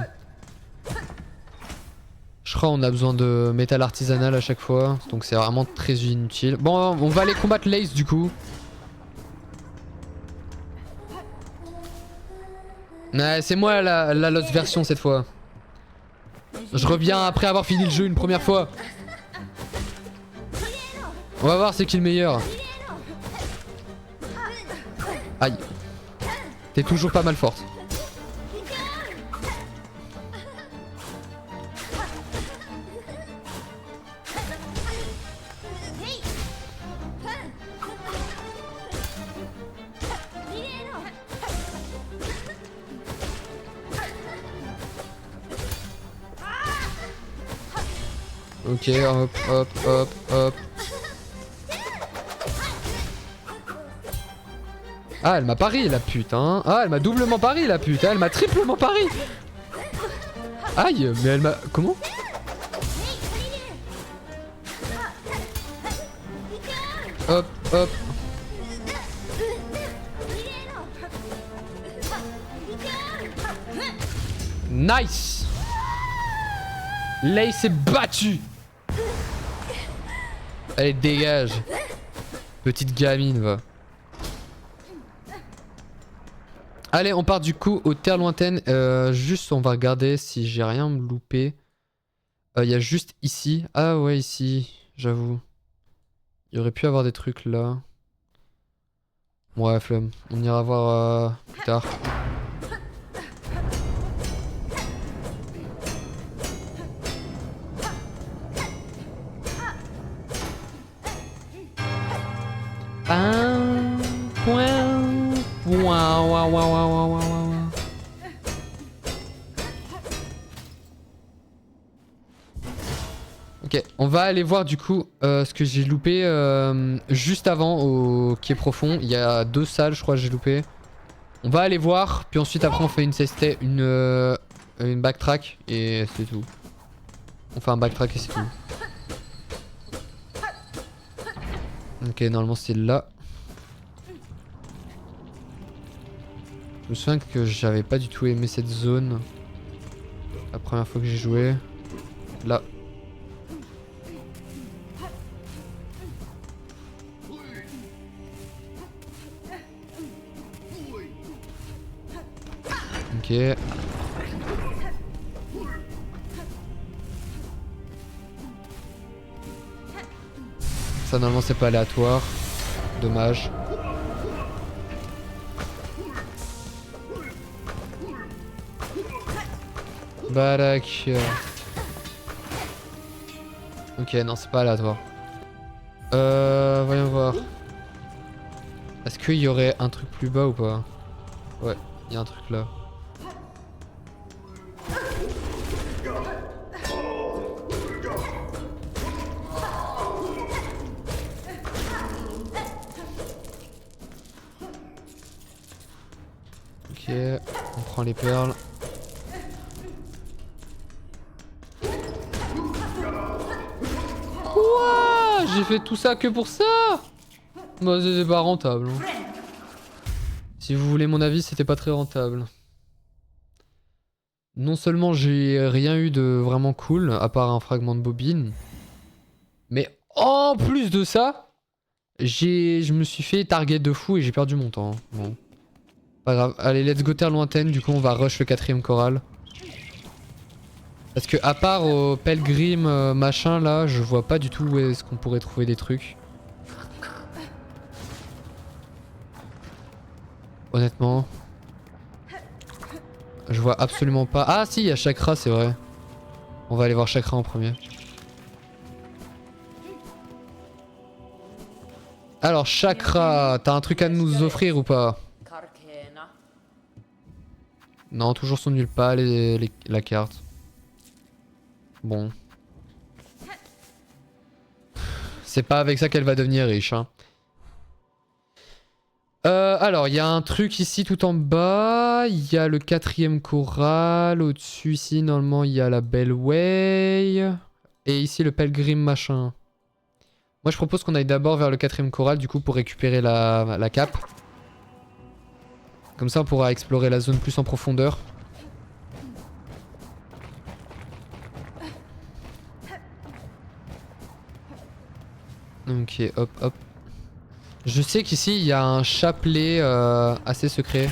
Je crois on a besoin de métal artisanal à chaque fois, donc c'est vraiment très inutile. Bon, on va aller combattre Lace du coup. C'est moi la lost version cette fois. Je reviens après avoir fini le jeu une première fois. On va voir c'est qui le meilleur. Aïe. T'es toujours pas mal forte. Ok, hop, hop, hop, hop. Ah, elle m'a pari la pute, hein. Ah, elle m'a doublement pari la pute. Elle m'a triplement pari. Aïe, mais elle m'a... Comment? Hop, hop. Nice. Lei s'est battue. Allez, dégage. Petite gamine, va. Allez, on part du coup aux terres lointaines. Juste, on va regarder si j'ai rien loupé. Il y a juste ici. Ah ouais, ici, j'avoue. Il y aurait pu avoir des trucs là. Ouais, flemme. On ira voir plus tard. Un point. Waouh, waouh, waouh, waouh, waouh. Ok, on va aller voir du coup ce que j'ai loupé juste avant au quai profond. Il y a 2 salles, je crois que j'ai loupé. On va aller voir, puis ensuite après on fait une backtrack et c'est tout. On fait un backtrack et c'est tout. Ok, normalement c'est là. Je me souviens que j'avais pas du tout aimé cette zone la première fois que j'ai joué. Là. Ok. Ça normalement c'est pas aléatoire. Dommage. Barak. Ok, non c'est pas aléatoire. Voyons voir. Est-ce qu'il y aurait un truc plus bas ou pas? Ouais, il y a un truc là. Ok, on prend les perles. Quoi? J'ai fait tout ça que pour ça? Bah c'était pas rentable. Hein. Si vous voulez mon avis, c'était pas très rentable. Non seulement j'ai rien eu de vraiment cool, à part un fragment de bobine, mais en plus de ça, je me suis fait target de fou et j'ai perdu mon temps. Bon. Pas grave. Allez, let's go terre lointaine, du coup on va rush le 4ème choral. Parce que à part au Pelgrim machin là, je vois pas du tout où est-ce qu'on pourrait trouver des trucs. Honnêtement. Je vois absolument pas. Ah si, il y a Chakra, c'est vrai. On va aller voir Chakra en premier. Alors Chakra, t'as un truc à nous offrir ou pas? Non, toujours son nulle pas la carte. Bon. C'est pas avec ça qu'elle va devenir riche, hein. Alors, il y a un truc ici tout en bas. Il y a le 4ème choral. Au-dessus, ici, normalement, il y a la Bellway. Et ici, le Pelgrim machin. Moi, je propose qu'on aille d'abord vers le 4ème choral, du coup, pour récupérer la cape. Comme ça, on pourra explorer la zone plus en profondeur. Ok, hop, hop. Je sais qu'ici, il y a un chapelet assez secret.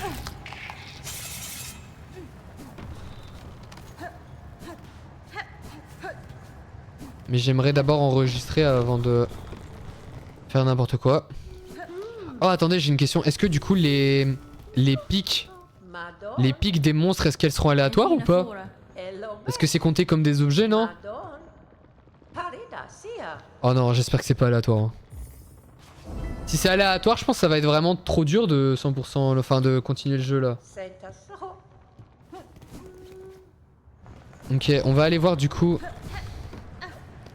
Mais j'aimerais d'abord enregistrer avant de faire n'importe quoi. Oh attendez, j'ai une question. Est-ce que du coup les pics des monstres, est-ce qu'elles seront aléatoires ou pas? Est-ce que c'est compté comme des objets, non? Oh non, j'espère que c'est pas aléatoire. Hein. Si c'est aléatoire, je pense que ça va être vraiment trop dur de 100%, enfin de continuer le jeu là. Ok, on va aller voir du coup.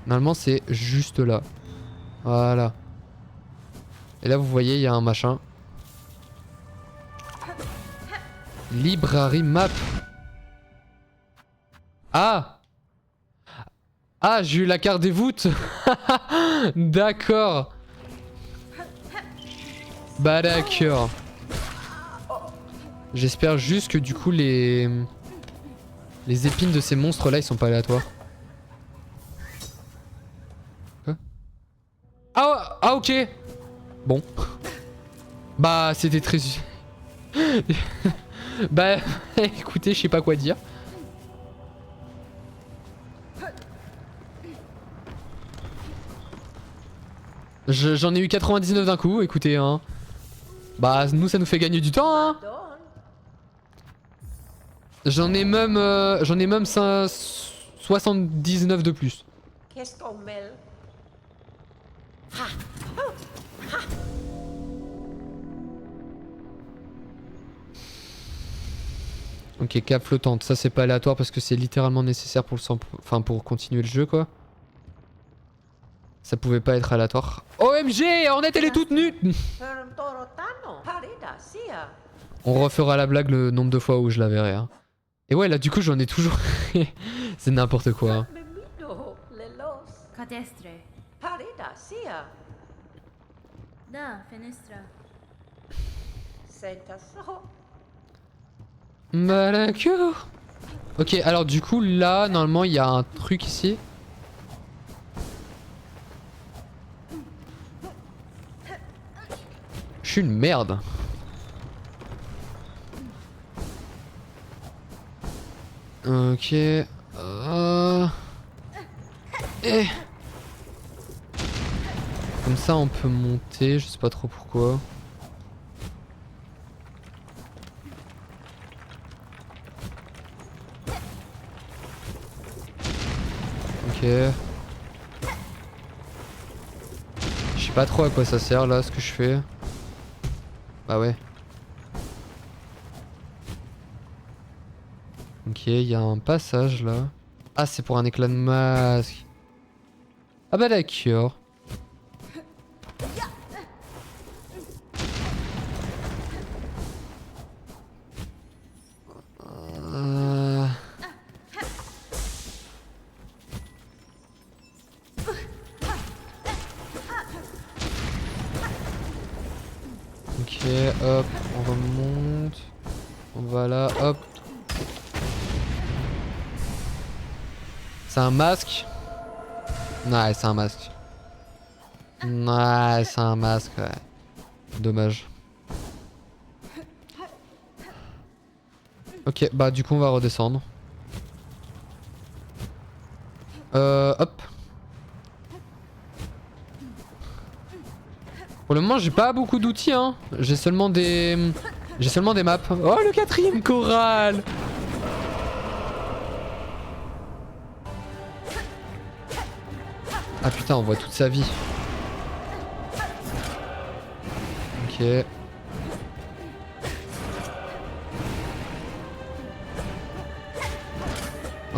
Normalement c'est juste là. Voilà. Et là vous voyez il y a un machin. Library map. Ah! Ah, j'ai eu la carte des voûtes. D'accord. Bah d'accord. J'espère juste que du coup les épines de ces monstres là ils sont pas aléatoires. Quoi? Ah ok. Bon. Bah c'était très... Bah écoutez, je sais pas quoi dire. J'en ai eu 99 d'un coup, écoutez hein. Bah nous ça nous fait gagner du temps hein. J'en ai même 79 de plus. Qu'est-ce qu'on mêle? Ok, cape flottante, ça c'est pas aléatoire parce que c'est littéralement nécessaire pour pour continuer le jeu quoi. Ça pouvait pas être aléatoire. OMG, Ornette elle est toute nue. On refera la blague le nombre de fois où je la verrai. Hein. Et ouais là du coup j'en ai toujours... c'est n'importe quoi. Hein. Bah d'accord. Ok alors du coup là normalement il y a un truc ici. Je suis une merde. Ok. Comme ça on peut monter, je sais pas trop pourquoi. Ok. Je sais pas trop à quoi ça sert là ce que je fais. Bah ouais. Ok, il y a un passage là. Ah c'est pour un éclat de masque. Ah bah d'accord. Ok, hop, on remonte. On va là, hop. C'est un masque. Ouais, c'est un masque. Ouais, c'est un masque, ouais. Dommage. Ok, bah du coup on va redescendre. Hop. Pour le moment j'ai pas beaucoup d'outils hein. J'ai seulement des maps. Oh le quatrième choral. Ah putain on voit toute sa vie. Ok.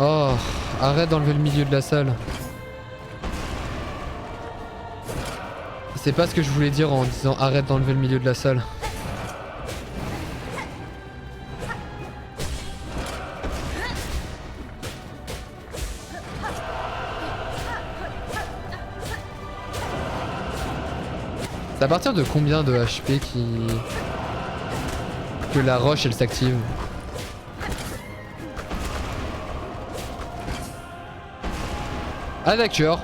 Oh, arrête d'enlever le milieu de la salle. C'est pas ce que je voulais dire en disant arrête d'enlever le milieu de la salle. C'est à partir de combien de HP que la roche elle s'active? Ah d'accord.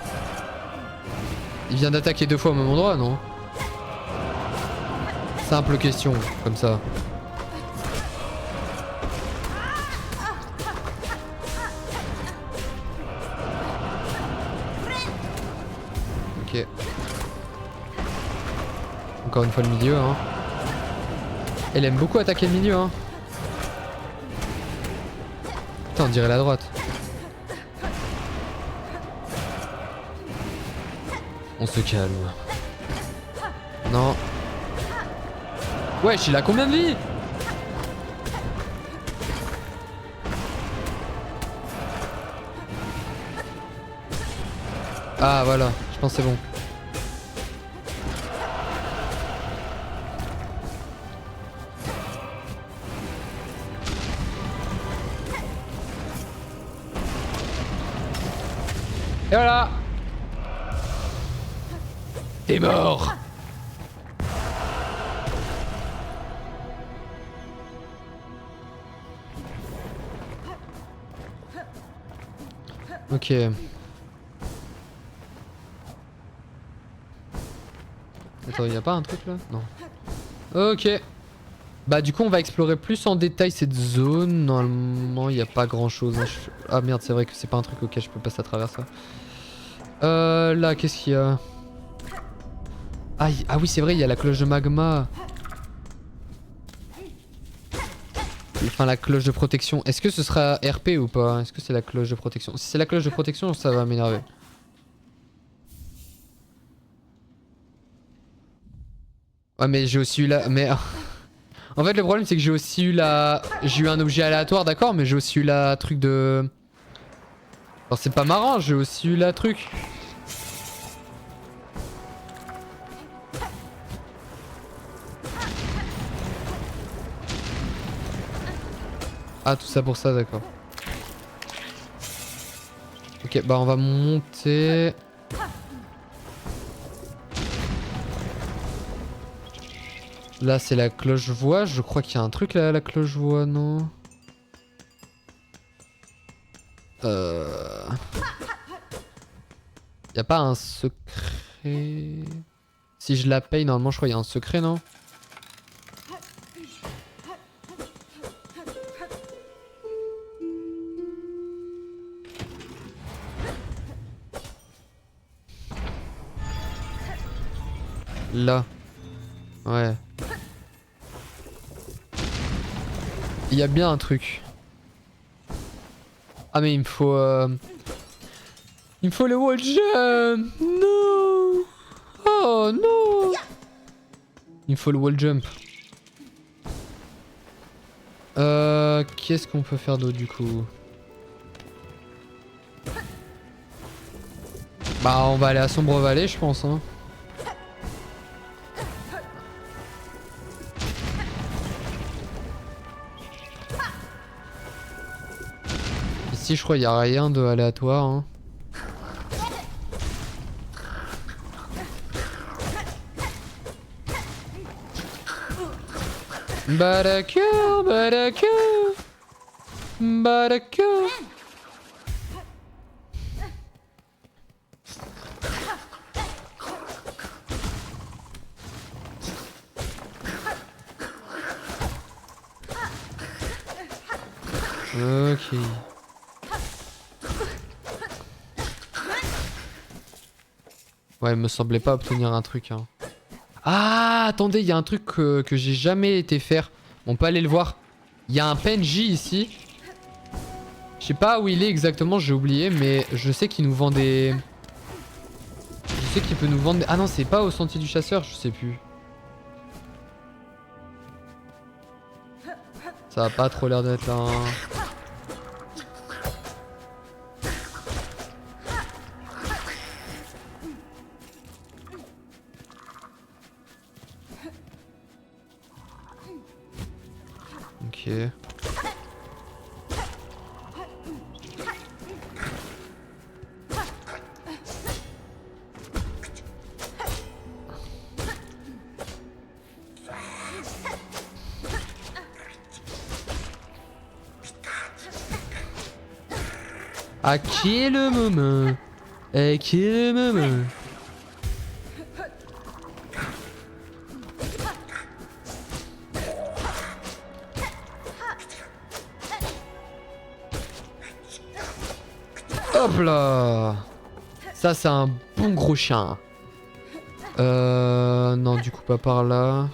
Il vient d'attaquer 2 fois au même endroit, non? Simple question, comme ça. Ok. Encore une fois le milieu, hein. Elle aime beaucoup attaquer le milieu, hein. Putain, on dirait la droite. On se calme. Non. Wesh, il a combien de vie? Ah voilà, je pense que c'est bon. Et voilà. T'es mort. Ok. Attends, y'a pas un truc là? Non. Ok. Bah du coup on va explorer plus en détail cette zone. Normalement il n'y a pas grand chose. Hein. Ah merde, c'est vrai que c'est pas un truc auquel je peux passer à travers ça. Là qu'est-ce qu'il y a? Ah, ah oui c'est vrai, il y a la cloche de magma. Enfin la cloche de protection. Est-ce que ce sera RP ou pas? Est-ce que c'est la cloche de protection? Si c'est la cloche de protection ça va m'énerver. Ouais mais j'ai aussi eu la... Mais... En fait le problème c'est que j'ai aussi eu la... J'ai eu un objet aléatoire d'accord, mais j'ai aussi eu la truc de... Alors c'est pas marrant, j'ai aussi eu la truc. Ah tout ça pour ça d'accord. Ok bah on va monter. Là c'est la cloche-voix, je crois qu'il y a un truc là, la cloche-voix, non? Y a pas un secret? Si je la paye, normalement je crois qu'il y a un secret, non? Là. Ouais. Il y a bien un truc. Ah mais il me faut... Il me faut le wall jump. Non. Oh non. Il me faut le wall jump. Qu'est-ce qu'on peut faire d'autre du coup? Bah on va aller à Sombre Vallée je pense hein. Ici je crois qu'il n'y a rien de aléatoire hein. Baraka, baraka, baraka. Ok. Ouais, il me semblait pas obtenir un truc. Hein. Ah, attendez, il y a un truc que j'ai jamais été faire. On peut aller le voir. Il y a un PNJ ici. Je sais pas où il est exactement, j'ai oublié, mais je sais qu'il nous vend des... Je sais qu'il peut nous vendre... Ah non, c'est pas au sentier du chasseur, je sais plus. Ça a pas trop l'air d'être là. Hein. Ok. À quel moment? À quel moment? Hop là! Ça c'est un bon gros chien. Non, du coup, pas par là.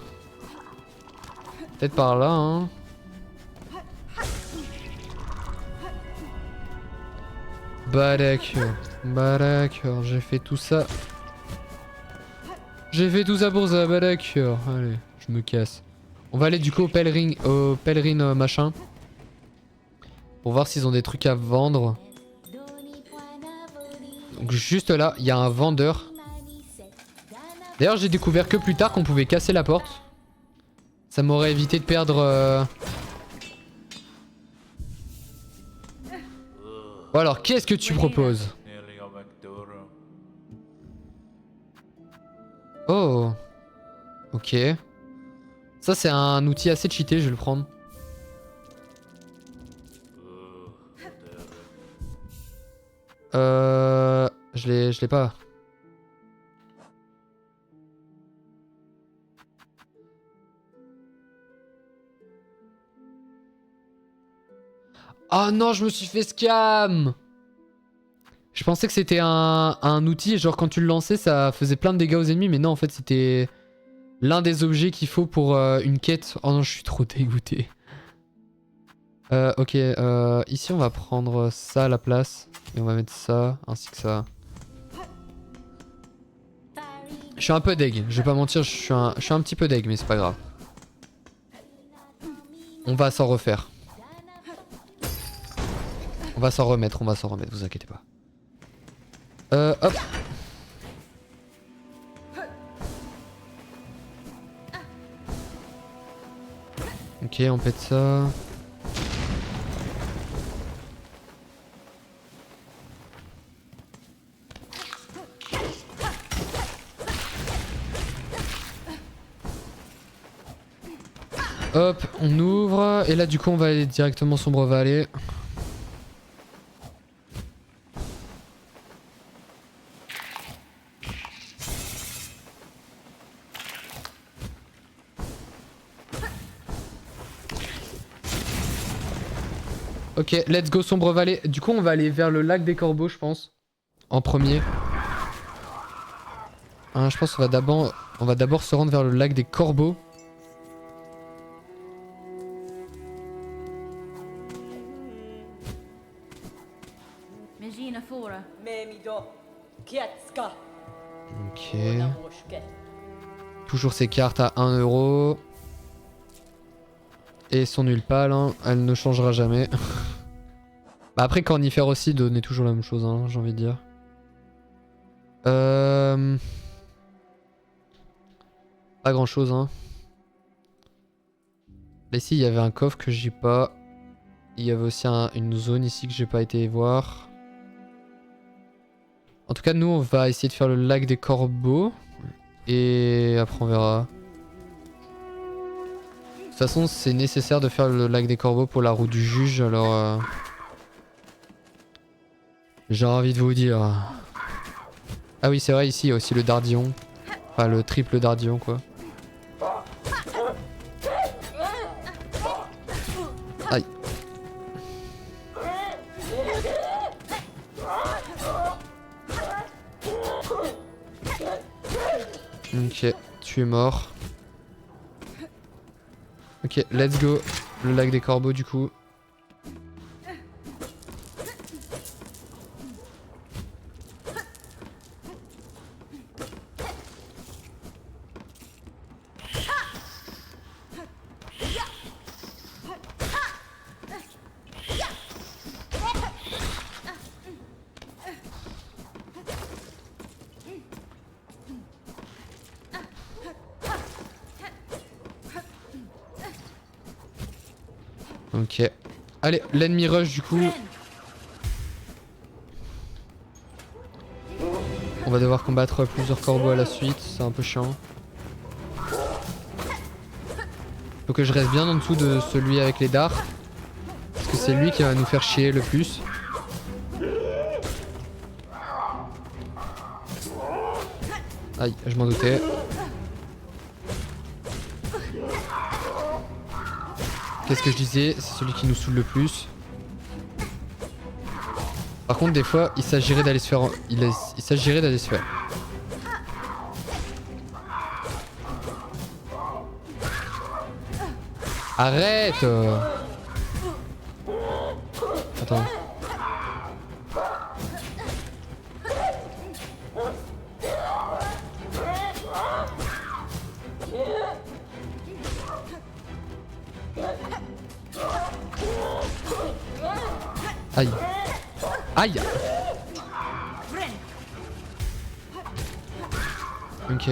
Peut-être par là, hein. Bah d'accord, j'ai fait tout ça. J'ai fait tout ça pour ça, bah d'accord. Allez, je me casse. On va aller du coup au pèlerin machin. Pour voir s'ils ont des trucs à vendre. Donc juste là, il y a un vendeur. D'ailleurs, j'ai découvert que plus tard qu'on pouvait casser la porte. Ça m'aurait évité de perdre... Bon alors, qu'est-ce que tu proposes? Oh. Ok. Ça, c'est un outil assez cheaté, je vais le prendre. Je l'ai pas. Oh non, je me suis fait scam! Je pensais que c'était un outil, genre quand tu le lançais, ça faisait plein de dégâts aux ennemis, mais non, en fait, c'était l'un des objets qu'il faut pour une quête. Oh non, je suis trop dégoûté. Ok, ici on va prendre ça à la place. Et on va mettre ça, ainsi que ça. Je suis un peu deg, je vais pas mentir, je suis un petit peu deg, mais c'est pas grave. On va s'en refaire. On va s'en remettre, vous inquiétez pas. Hop. Ok, on pète ça. Hop, on ouvre. Et là, du coup, on va aller directement sombre vallée. Ok, let's go sombre vallée. Du coup, on va aller vers le lac des corbeaux, je pense. En premier. Hein, je pense qu'on va d'abord se rendre vers le lac des corbeaux. Ok. Toujours ces cartes à 1 euro. Et son nulpal, hein, elle ne changera jamais. Bah après, Cornifère aussi donnait toujours la même chose, hein, j'ai envie de dire. Pas grand chose, hein. Là, ici, il y avait un coffre que j'ai pas. Il y avait aussi une zone ici que j'ai pas été voir. En tout cas, nous, on va essayer de faire le lac des corbeaux. Et après, on verra. De toute façon, c'est nécessaire de faire le lac des corbeaux pour la roue du juge, alors... J'ai envie de vous dire... Ah oui, c'est vrai, ici, il y a aussi le dardillon. Enfin, le triple dardillon, quoi. Aïe. Ok, tu es mort. Ok, let's go. Le lac des corbeaux, du coup. Ok. Allez, l'ennemi rush du coup. On va devoir combattre plusieurs corbeaux à la suite, c'est un peu chiant. Faut que je reste bien en dessous de celui avec les dards. Parce que c'est lui qui va nous faire chier le plus. Aïe, je m'en doutais. Qu'est-ce que je disais? C'est celui qui nous saoule le plus. Par contre, des fois, il s'agirait d'aller se faire... Il s'agirait d'aller se faire. Arrête Attends. Aïe. Aïe. Ok.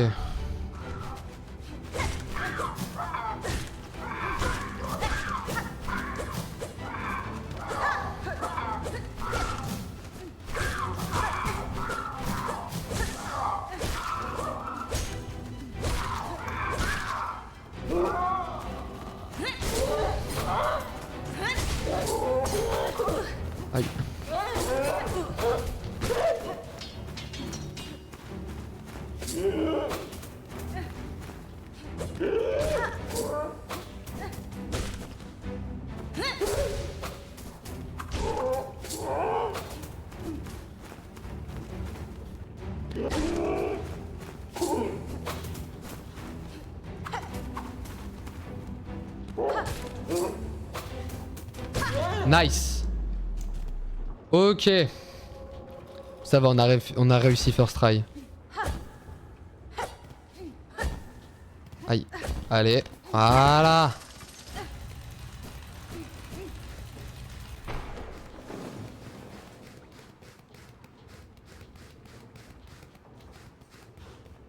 Aïe. Nice. Ok. Ça va, on a réussi first try. Aïe. Allez. Voilà.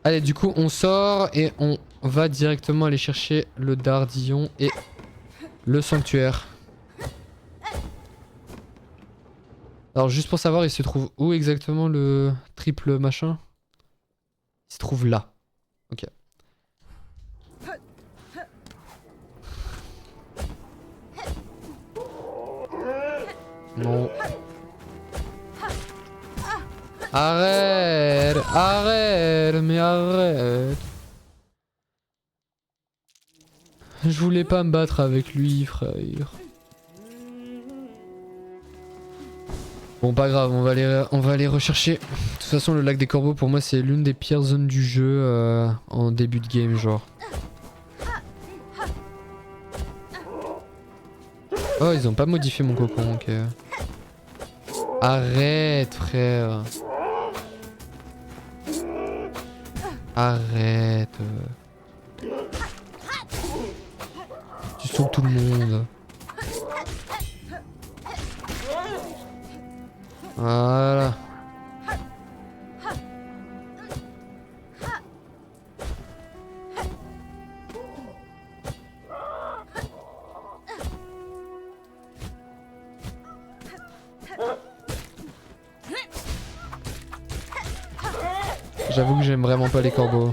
Allez, du coup, on sort et on va directement aller chercher le dardillon et le sanctuaire. Alors, juste pour savoir, il se trouve où exactement le triple machin? Il se trouve là. Ok. Non. Arrête! Arrête! Mais arrête! Je voulais pas me battre avec lui, frère. Bon, pas grave, on va aller rechercher. De toute façon, le lac des corbeaux, pour moi, c'est l'une des pires zones du jeu en début de game, genre. Oh, ils ont pas modifié mon cocon, ok. Arrête, frère. Arrête. Tu saoules tout le monde. Voilà. J'avoue que j'aime vraiment pas les corbeaux.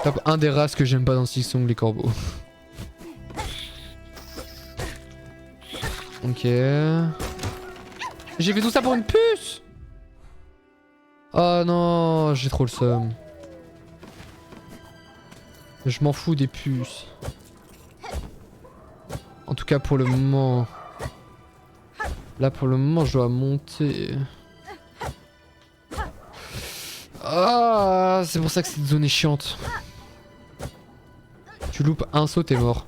Top 1 des races que j'aime pas dans Silksong, les corbeaux. Ok. J'ai fait tout ça pour une puce! Oh non, j'ai trop le seum. Je m'en fous des puces. En tout cas pour le moment. Là pour le moment je dois monter. Ah, c'est pour ça que cette zone est chiante. Tu loupes un saut, t'es mort.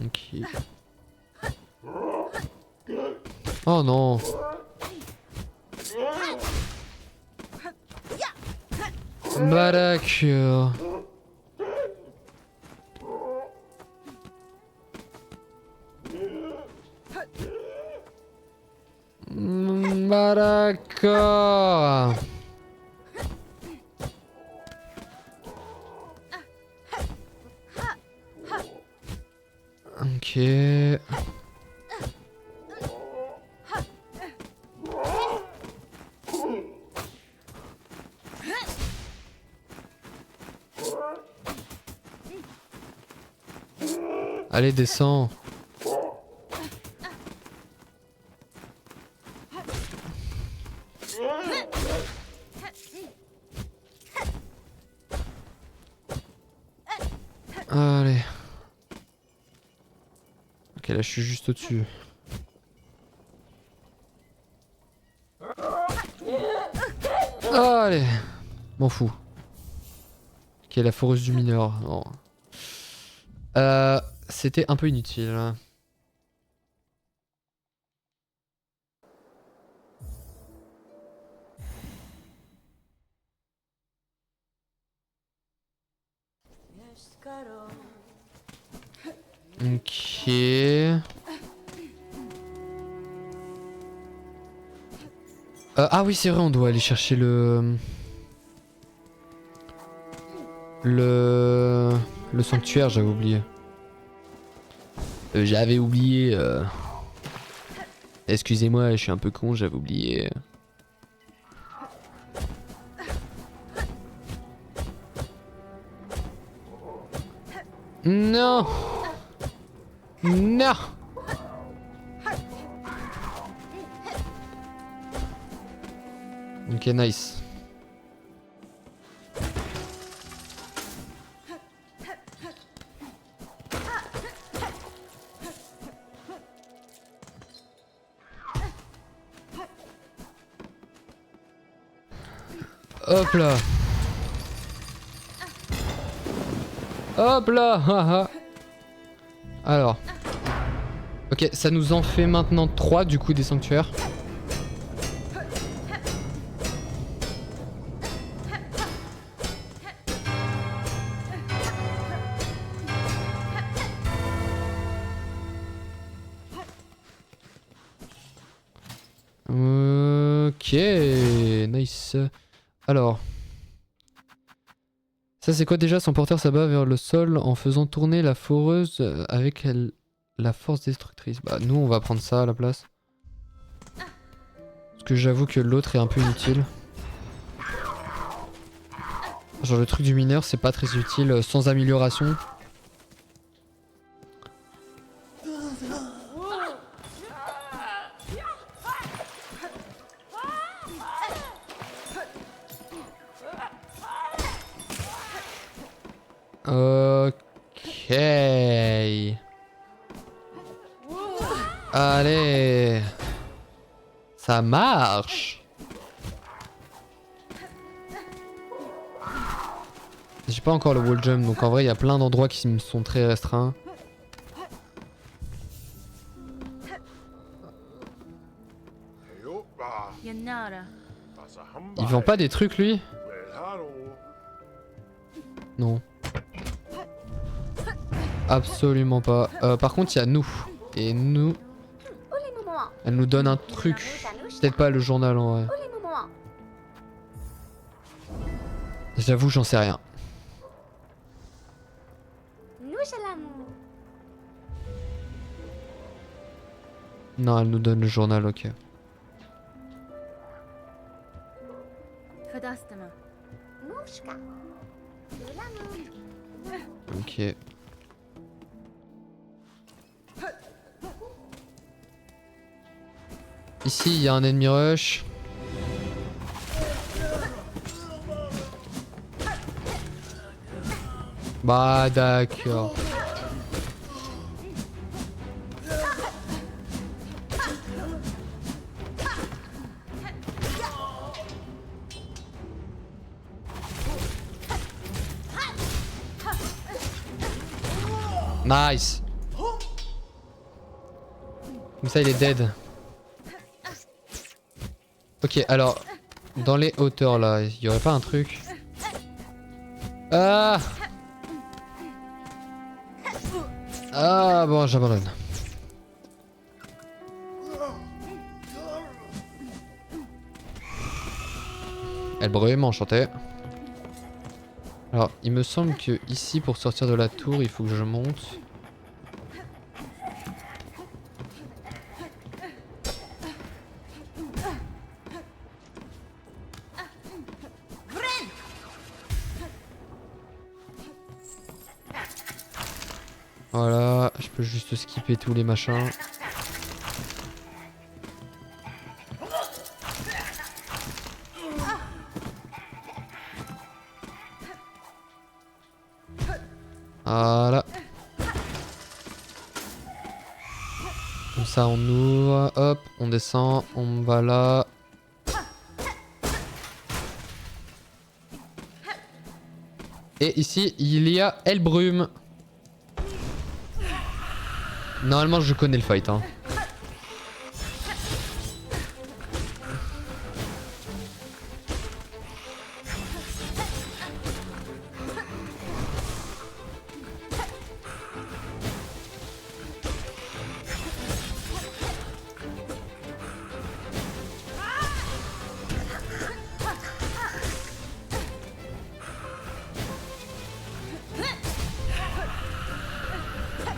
Ok. Oh non. Barak. Baraka. Ok. Allez, descends. là je suis juste au-dessus. Oh, allez. M'en fous. Ok, la foreuse du mineur. Non. C'était un peu inutile. Ok. Ah oui, c'est vrai, on doit aller chercher le sanctuaire, j'avais oublié. J'avais oublié. Excusez-moi, je suis un peu con, j'avais oublié. Non. Non. Ok, nice. Hop là. Hop là. Haha. Alors. Ok, ça nous en fait maintenant 3 du coup des sanctuaires. Ok, nice. Alors. Ça c'est quoi déjà? Son porteur s'abat vers le sol en faisant tourner la foreuse avec la force destructrice. Bah nous on va prendre ça à la place. Parce que j'avoue que l'autre est un peu inutile. Genre le truc du mineur c'est pas très utile sans amélioration. Ok. Allez. Ça marche. J'ai pas encore le wall jump donc en vrai il y a plein d'endroits qui me sont très restreints. Il vend pas des trucs lui? Non. Absolument pas. Par contre il y a nous. Et nous... Elle nous donne un truc. Peut-être pas le journal en vrai. J'avoue j'en sais rien. Non elle nous donne le journal, ok. Ok. Ici il y a un ennemi rush. Bah d'accord. Nice. Comme ça il est dead. Ok alors dans les hauteurs là, il y aurait pas un truc? Ah. Ah bon j'abandonne. Elle brûlait m'enchantait. Alors il me semble que ici pour sortir de la tour il faut que je monte. Voilà, je peux juste skipper tous les machins. Voilà. ça on ouvre, hop, on descend, on va là. Et ici, il y a Elbrum. Normalement, je connais le fight. Hein.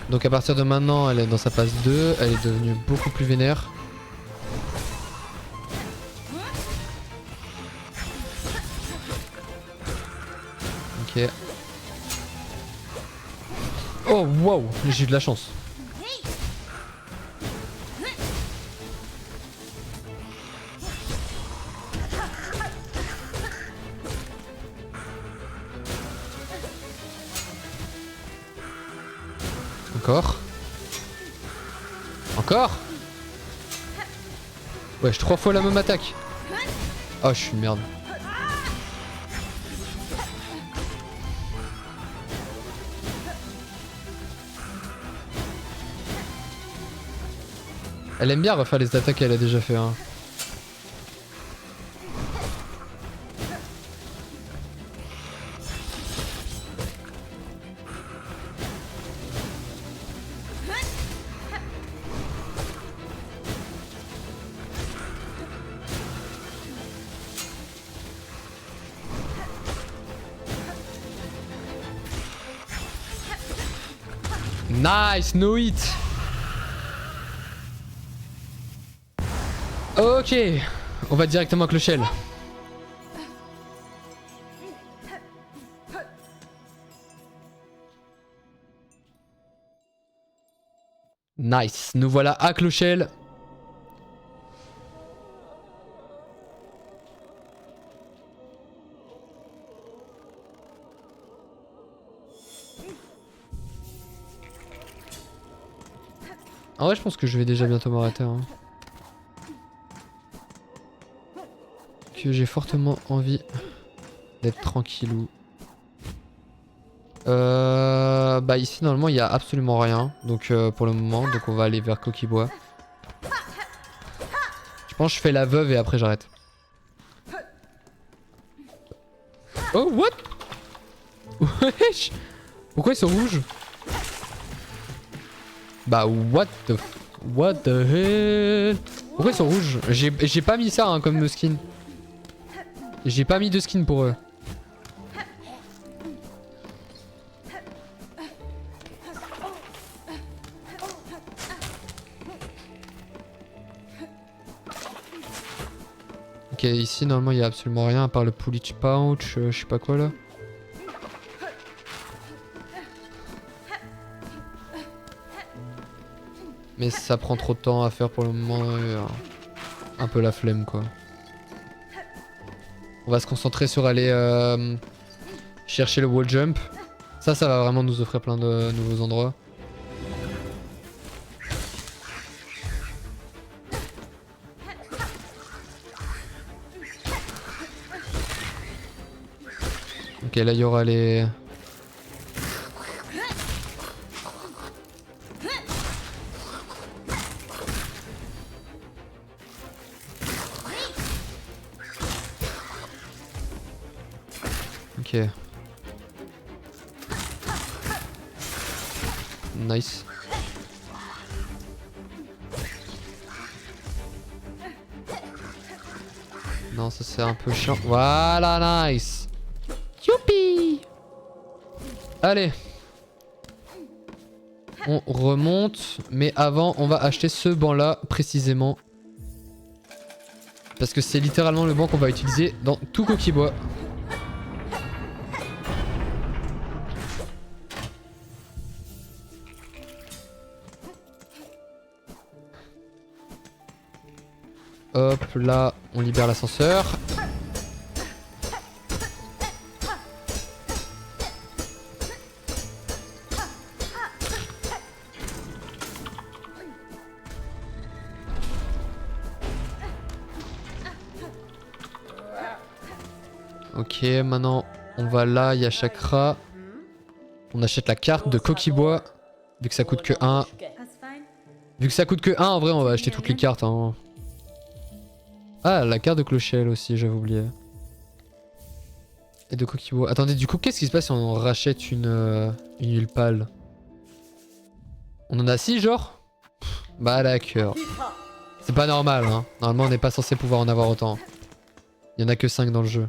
Donc à partir de maintenant, elle est dans sa phase 2, elle est devenue beaucoup plus vénère. Ok. Oh wow, j'ai eu de la chance. Encore. Encore. Wesh, 3 fois la même attaque. Oh, je suis une merde. Elle aime bien refaire les attaques qu'elle a déjà fait. Hein. Nice, no hit. Ok, on va directement avec le shell. Nice, nous voilà à Clochelle. En vrai, je pense que je vais déjà bientôt m'arrêter. Hein. Que j'ai fortement envie d'être tranquillou. Bah ici normalement il y a absolument rien. Donc pour le moment, donc on va aller vers Coquibois. Je pense que je fais la veuve et après j'arrête. Oh what? Wesh. Pourquoi ils sont rouges? Bah what the hell? Pourquoi ils sont rouges? J'ai pas mis ça hein, comme skin. J'ai pas mis de skin pour eux. Ok, ici normalement il y a absolument rien à part le Pulich Pouch, je sais pas quoi là. Mais ça prend trop de temps à faire pour le moment, un peu la flemme quoi. On va se concentrer sur aller chercher le wall jump. Ça va vraiment nous offrir plein de nouveaux endroits. Ok, là il y aura les... Ok. Nice. Non, ça c'est un peu chiant. Voilà, nice. Youpi. Allez. On remonte. Mais avant, on va acheter ce banc là, précisément. Parce que c'est littéralement le banc qu'on va utiliser dans tout Coquibois. Hop, là, on libère l'ascenseur. Ok, maintenant on va là, il y a chakra. On achète la carte de Coquibois. Vu que ça coûte que 1. Vu que ça coûte que 1, en vrai on va acheter toutes les cartes. Hein. Ah, la carte de Clochelle aussi, j'avais oublié. Et de Coquibois. Attendez, du coup, qu'est-ce qui se passe si on rachète une huile pâle? On en a 6 genre? Bah d'accord. C'est pas normal, hein. Normalement on n'est pas censé pouvoir en avoir autant. Il y en a que 5 dans le jeu.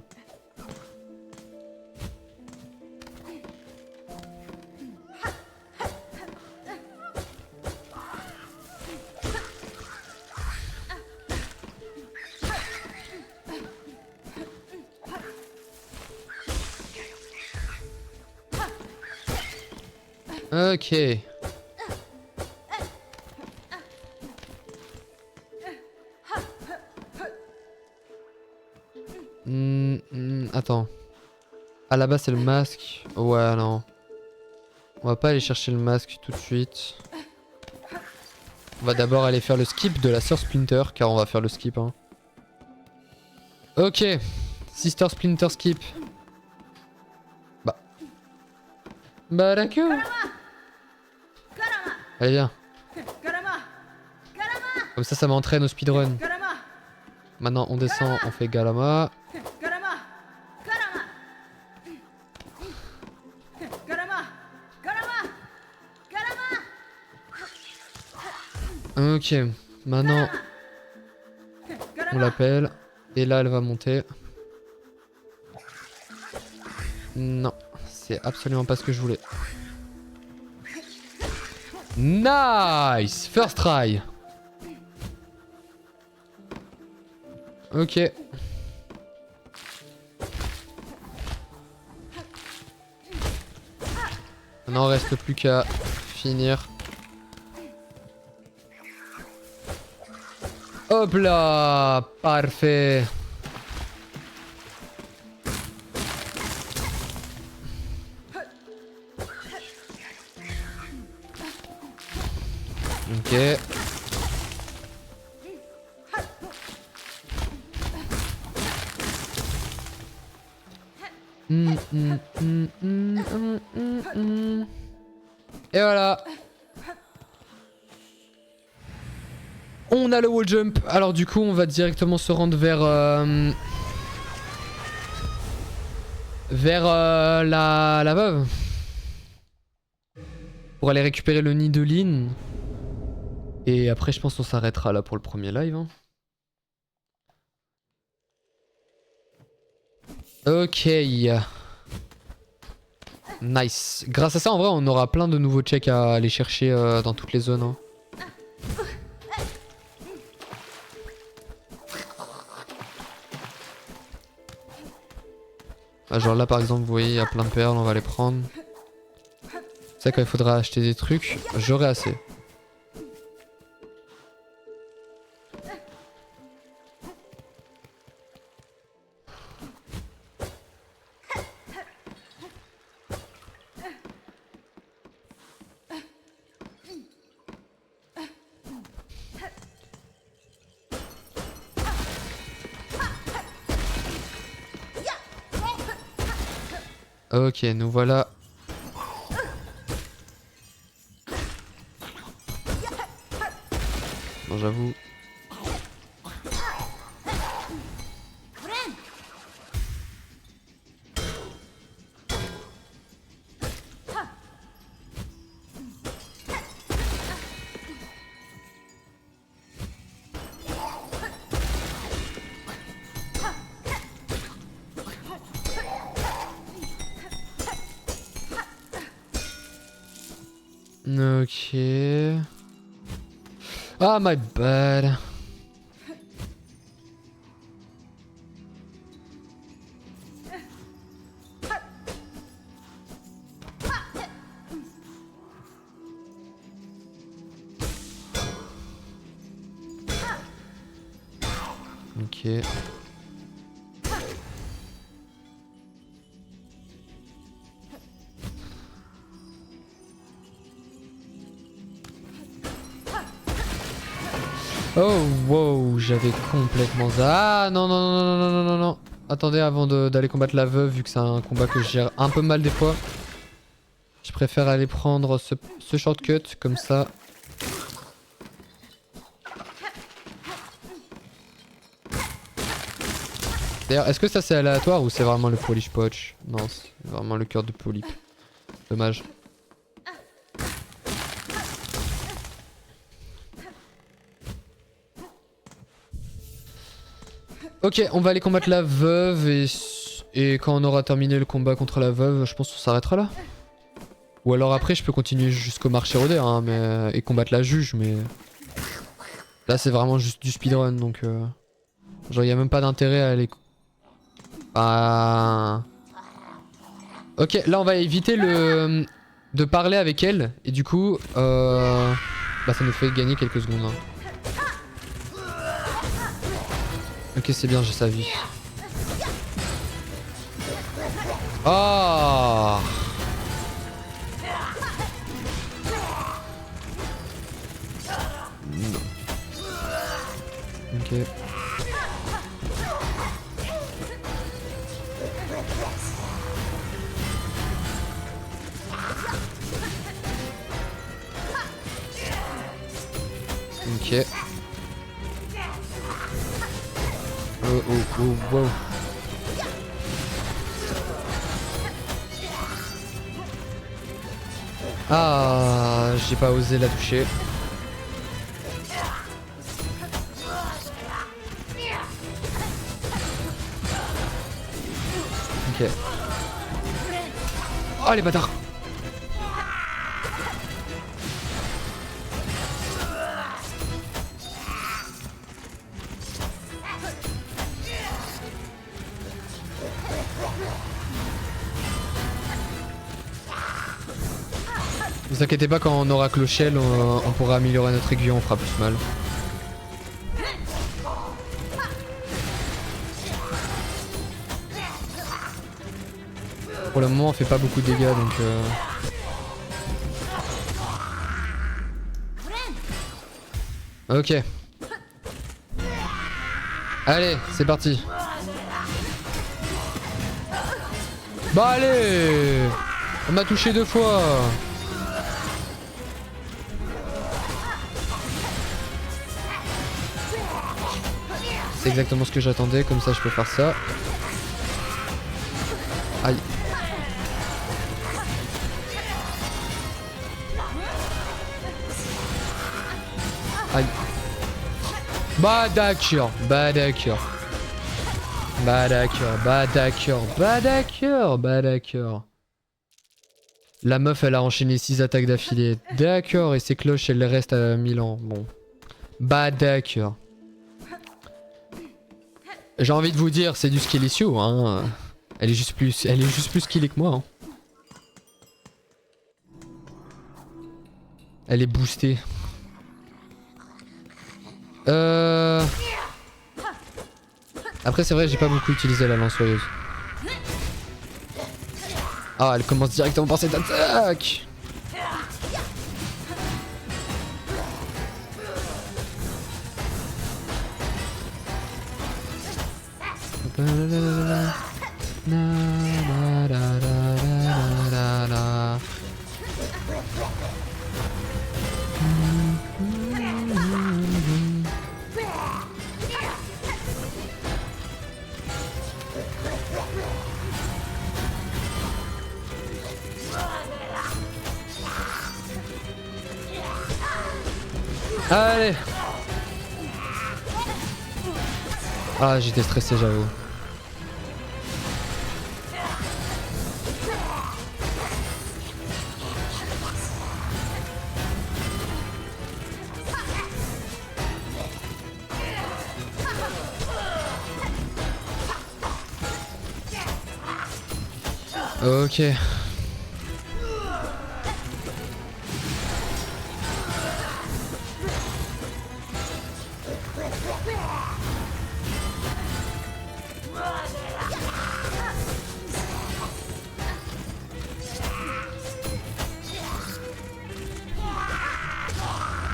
Ok. Attends. Ah là-bas c'est le masque. Ouais non. On va pas aller chercher le masque tout de suite. On va d'abord aller faire le skip de la Sœur Splinter car on va faire le skip hein. Ok. Sister Splinter skip. Bah d'accord. Allez viens. Comme ça m'entraîne au speedrun. Maintenant on descend, on fait Galama. Ok, maintenant on l'appelle. Et là elle va monter. Non, c'est absolument pas ce que je voulais. Nice! First try. Ok. Maintenant, reste plus qu'à finir. Hop là! Parfait! Ok. Et voilà. On a le wall jump. Alors du coup, on va directement se rendre vers la veuve. Pour aller récupérer le nid de Lynn. Et après, je pense qu'on s'arrêtera là pour le premier live. Hein. Ok. Nice. Grâce à ça, en vrai, on aura plein de nouveaux checks à aller chercher dans toutes les zones. Hein. Ah, genre là, par exemple, vous voyez, il y a plein de perles, on va les prendre. C'est ça, quand il faudra acheter des trucs, j'aurai assez. Ok, nous voilà. Bon, j'avoue. Ok. Ah, my bad. Ok. Oh wow, j'avais complètement... Ah non non non non non non non non. attendez avant d'aller combattre la veuve, vu que c'est un combat que je gère un peu mal des fois. Je préfère aller prendre ce shortcut, comme ça. D'ailleurs, est-ce que ça c'est aléatoire ou c'est vraiment le polish poach? Non, c'est vraiment le cœur de polype. Dommage. Ok, on va aller combattre la veuve et quand on aura terminé le combat contre la veuve, je pense qu'on s'arrêtera là. Ou alors après, je peux continuer jusqu'au marché rôdeur hein, et combattre la juge, mais là c'est vraiment juste du speedrun donc genre y a même pas d'intérêt à aller. Ah. Ok, là on va éviter de parler avec elle et du coup, bah ça nous fait gagner quelques secondes. Hein. Ok, c'est bien, j'ai sa vie. Oh. Non. Ok. Ok. Oh oh oh wow. Ah, j'ai pas osé la toucher. Ok. Oh les bâtards. Ne vous inquiétez pas, quand on aura Clochelle, on pourra améliorer notre aiguillon, on fera plus mal. Pour le moment on fait pas beaucoup de dégâts donc Ok. Allez, c'est parti. Bah allez. On m'a touché 2 fois. C'est exactement ce que j'attendais, comme ça je peux faire ça. Aïe. Aïe. Bah d'accord, bah d'accord. Bah d'accord, bah d'accord, bah d'accord, bah d'accord. La meuf elle a enchaîné 6 attaques d'affilée. D'accord, et ses cloches elles restent à 1000 ans. Bon. Bah d'accord. J'ai envie de vous dire, c'est du skill issue, hein. Elle est juste plus skillée que moi. Hein. Elle est boostée. Après c'est vrai, j'ai pas beaucoup utilisé la lance-soyeuse. Ah, elle commence directement par cette attaque. Allez. Ah, j'étais stressé, j'avoue. Ok.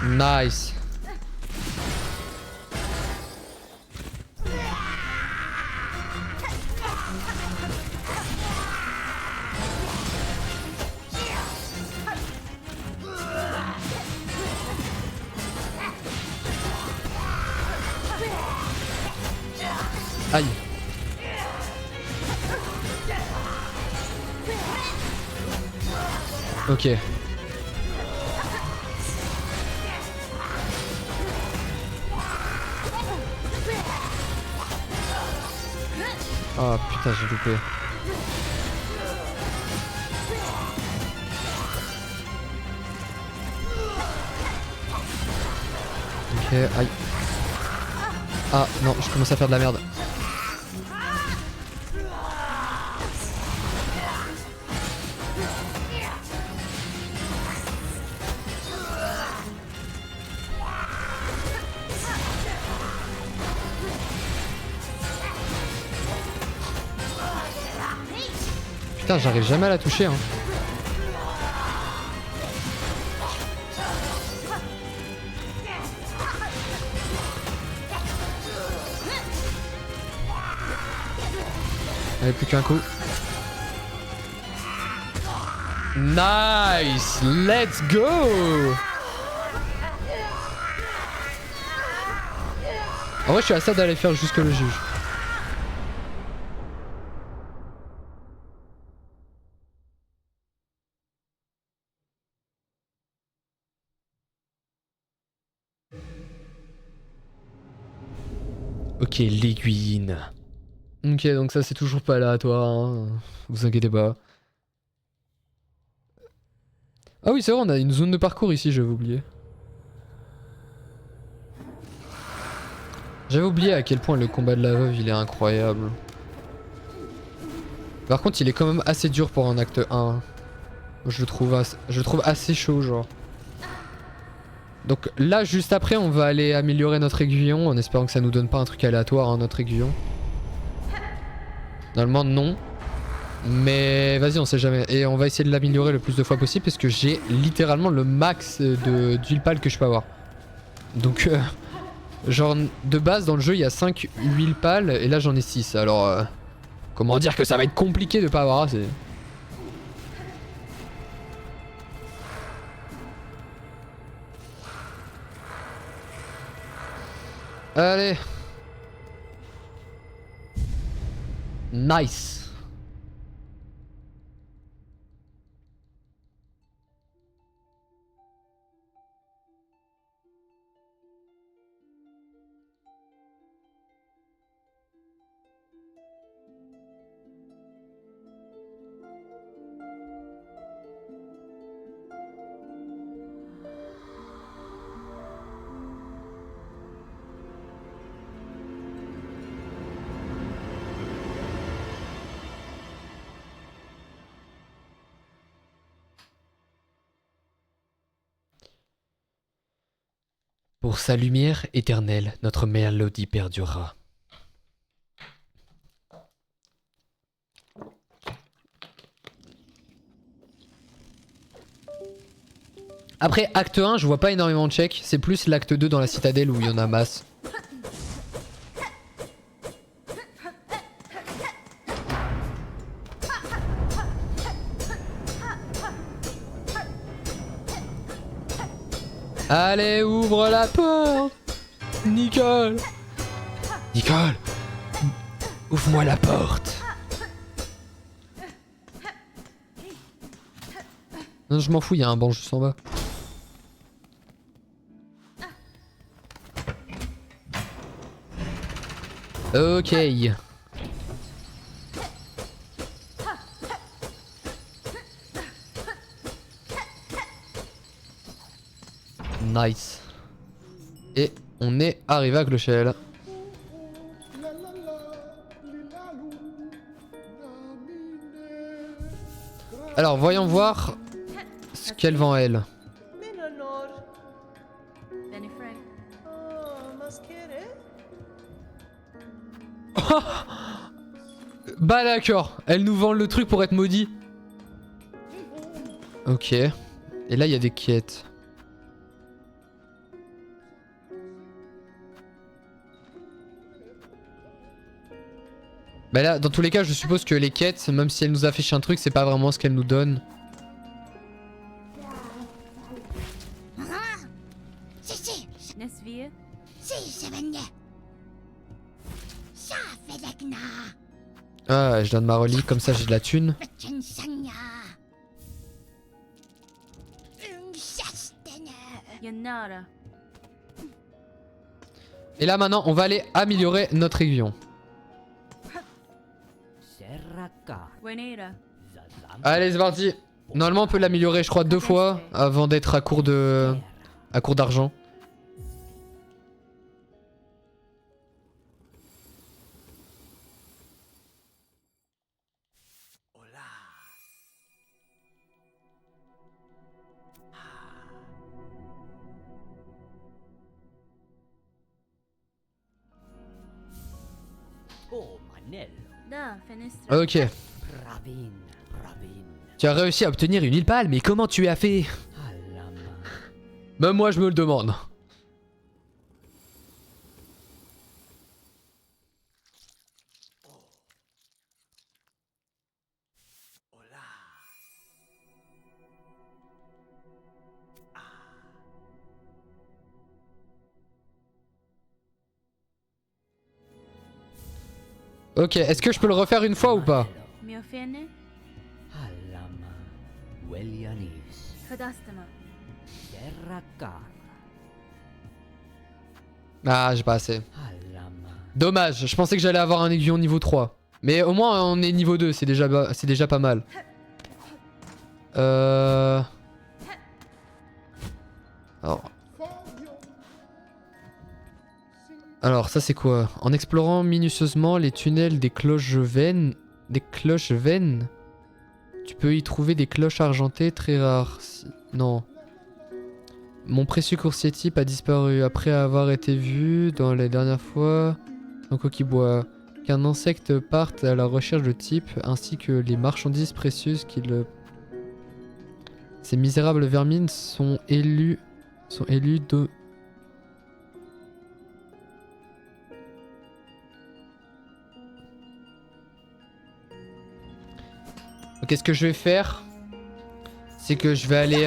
Nice. Aïe. Ok. Oh putain, j'ai loupé. Ok, aïe. Ah non, je commence à faire de la merde. Putain, j'arrive jamais à la toucher hein. Allez, plus qu'un coup. Nice! Let's go! En vrai, je suis à ça d'aller faire jusque le juge. Ok, l'aiguilline. Ok, donc ça c'est toujours pas aléatoire, hein. Vous inquiétez pas. Ah oui, c'est vrai, on a une zone de parcours ici, j'avais oublié. J'avais oublié à quel point le combat de la veuve il est incroyable. Par contre, il est quand même assez dur pour un acte 1. Je le trouve assez chaud, genre. Donc là, juste après, on va aller améliorer notre aiguillon en espérant que ça nous donne pas un truc aléatoire, hein, notre aiguillon. Normalement, non. Mais vas-y, on sait jamais. Et on va essayer de l'améliorer le plus de fois possible parce que j'ai littéralement le max d'huile pâle que je peux avoir. Donc, genre, de base, dans le jeu, il y a 5 huiles pâles et là, j'en ai 6. Alors, comment dire que ça va être compliqué de pas avoir assez. Allez. Nice. Pour sa lumière éternelle, notre mélodie perdurera. Après, acte 1, je vois pas énormément de checks. C'est plus l'acte 2 dans la citadelle où il y en a masse. Allez, ouvre la porte! Nicole! Nicole! Ouvre-moi la porte! Non, je m'en fous, il y a un banc juste en bas. Ok. Nice. Et on est arrivé à Clochelle. Alors voyons voir ce qu'elle vend elle. Bah d'accord, elle nous vend le truc pour être maudit. Ok. Et là il y a des quêtes. Bah là, dans tous les cas, je suppose que les quêtes, même si elle nous affiche un truc, c'est pas vraiment ce qu'elle nous donne. Ah, je donne ma relique, comme ça j'ai de la thune. Et là maintenant, on va aller améliorer notre aiguillon. Allez, c'est parti. Normalement, on peut l'améliorer, je crois, 2 fois avant d'être à court d'argent. Ok. Tu as réussi à obtenir une île pâle, mais comment tu as fait? Même moi, je me le demande. Ok, est-ce que je peux le refaire une fois ou pas? Ah, j'ai pas assez. Dommage, je pensais que j'allais avoir un aiguillon niveau 3. Mais au moins on est niveau 2, c'est déjà pas mal. Alors ça c'est quoi? En explorant minutieusement les tunnels des cloches vaines, tu peux y trouver des cloches argentées très rares. Non. Mon précieux coursier type a disparu après avoir été vu dans les dernières fois en coquille-bois. Qu'un insecte parte à la recherche de type ainsi que les marchandises précieuses qu'il... Ces misérables vermines sont élus de... Ok, ce que je vais faire, c'est que je vais aller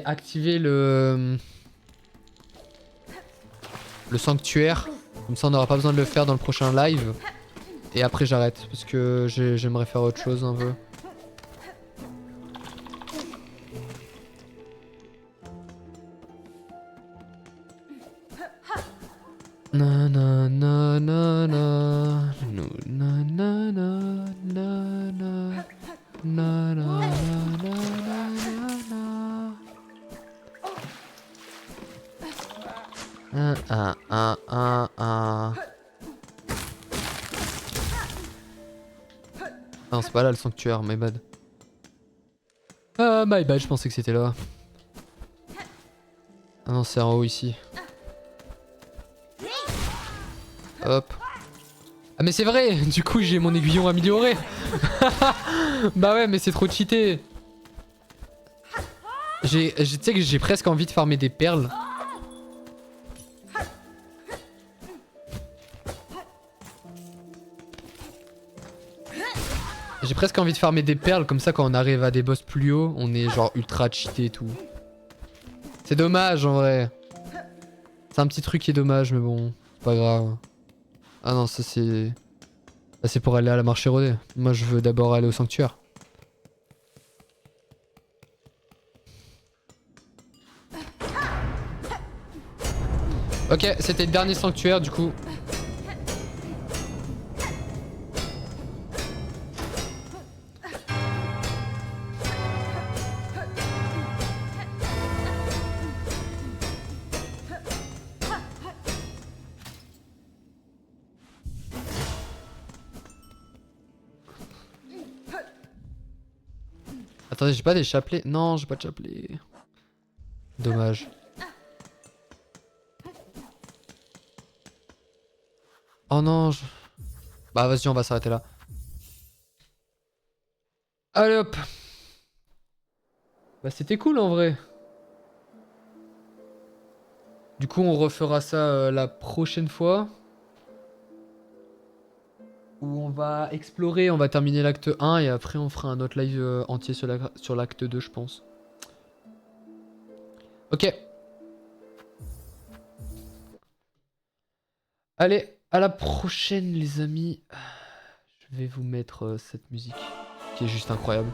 activer le sanctuaire. Comme ça, on n'aura pas besoin de le faire dans le prochain live. Et après, j'arrête parce que j'aimerais faire autre chose un peu. Na na na na na na na na na na na na non, c'est pas là le sanctuaire, my bad. Ah, my bad, je pensais que c'était là. Ah non, c'est en haut ici. Hop. Ah mais c'est vrai, du coup j'ai mon aiguillon amélioré. Bah ouais mais c'est trop cheaté. Tu sais que j'ai presque envie de farmer des perles. J'ai presque envie de farmer des perles, comme ça quand on arrive à des boss plus hauts, on est genre ultra cheaté et tout. C'est dommage en vrai. C'est un petit truc qui est dommage mais bon, c'est pas grave. Ah non ça c'est... Là c'est pour aller à la marche érodée. Moi je veux d'abord aller au sanctuaire. Ok, c'était le dernier sanctuaire du coup. Attendez, j'ai pas des chapelets? Non, j'ai pas de chapelet. Dommage. Oh non, bah vas-y, on va s'arrêter là. Allez hop. Bah c'était cool en vrai. Du coup, on refera ça la prochaine fois. Où on va explorer, on va terminer l'acte 1 et après on fera un autre live entier sur l'acte 2 je pense. Ok. Allez, À la prochaine, les amis. Je vais vous mettre cette musique qui est juste incroyable.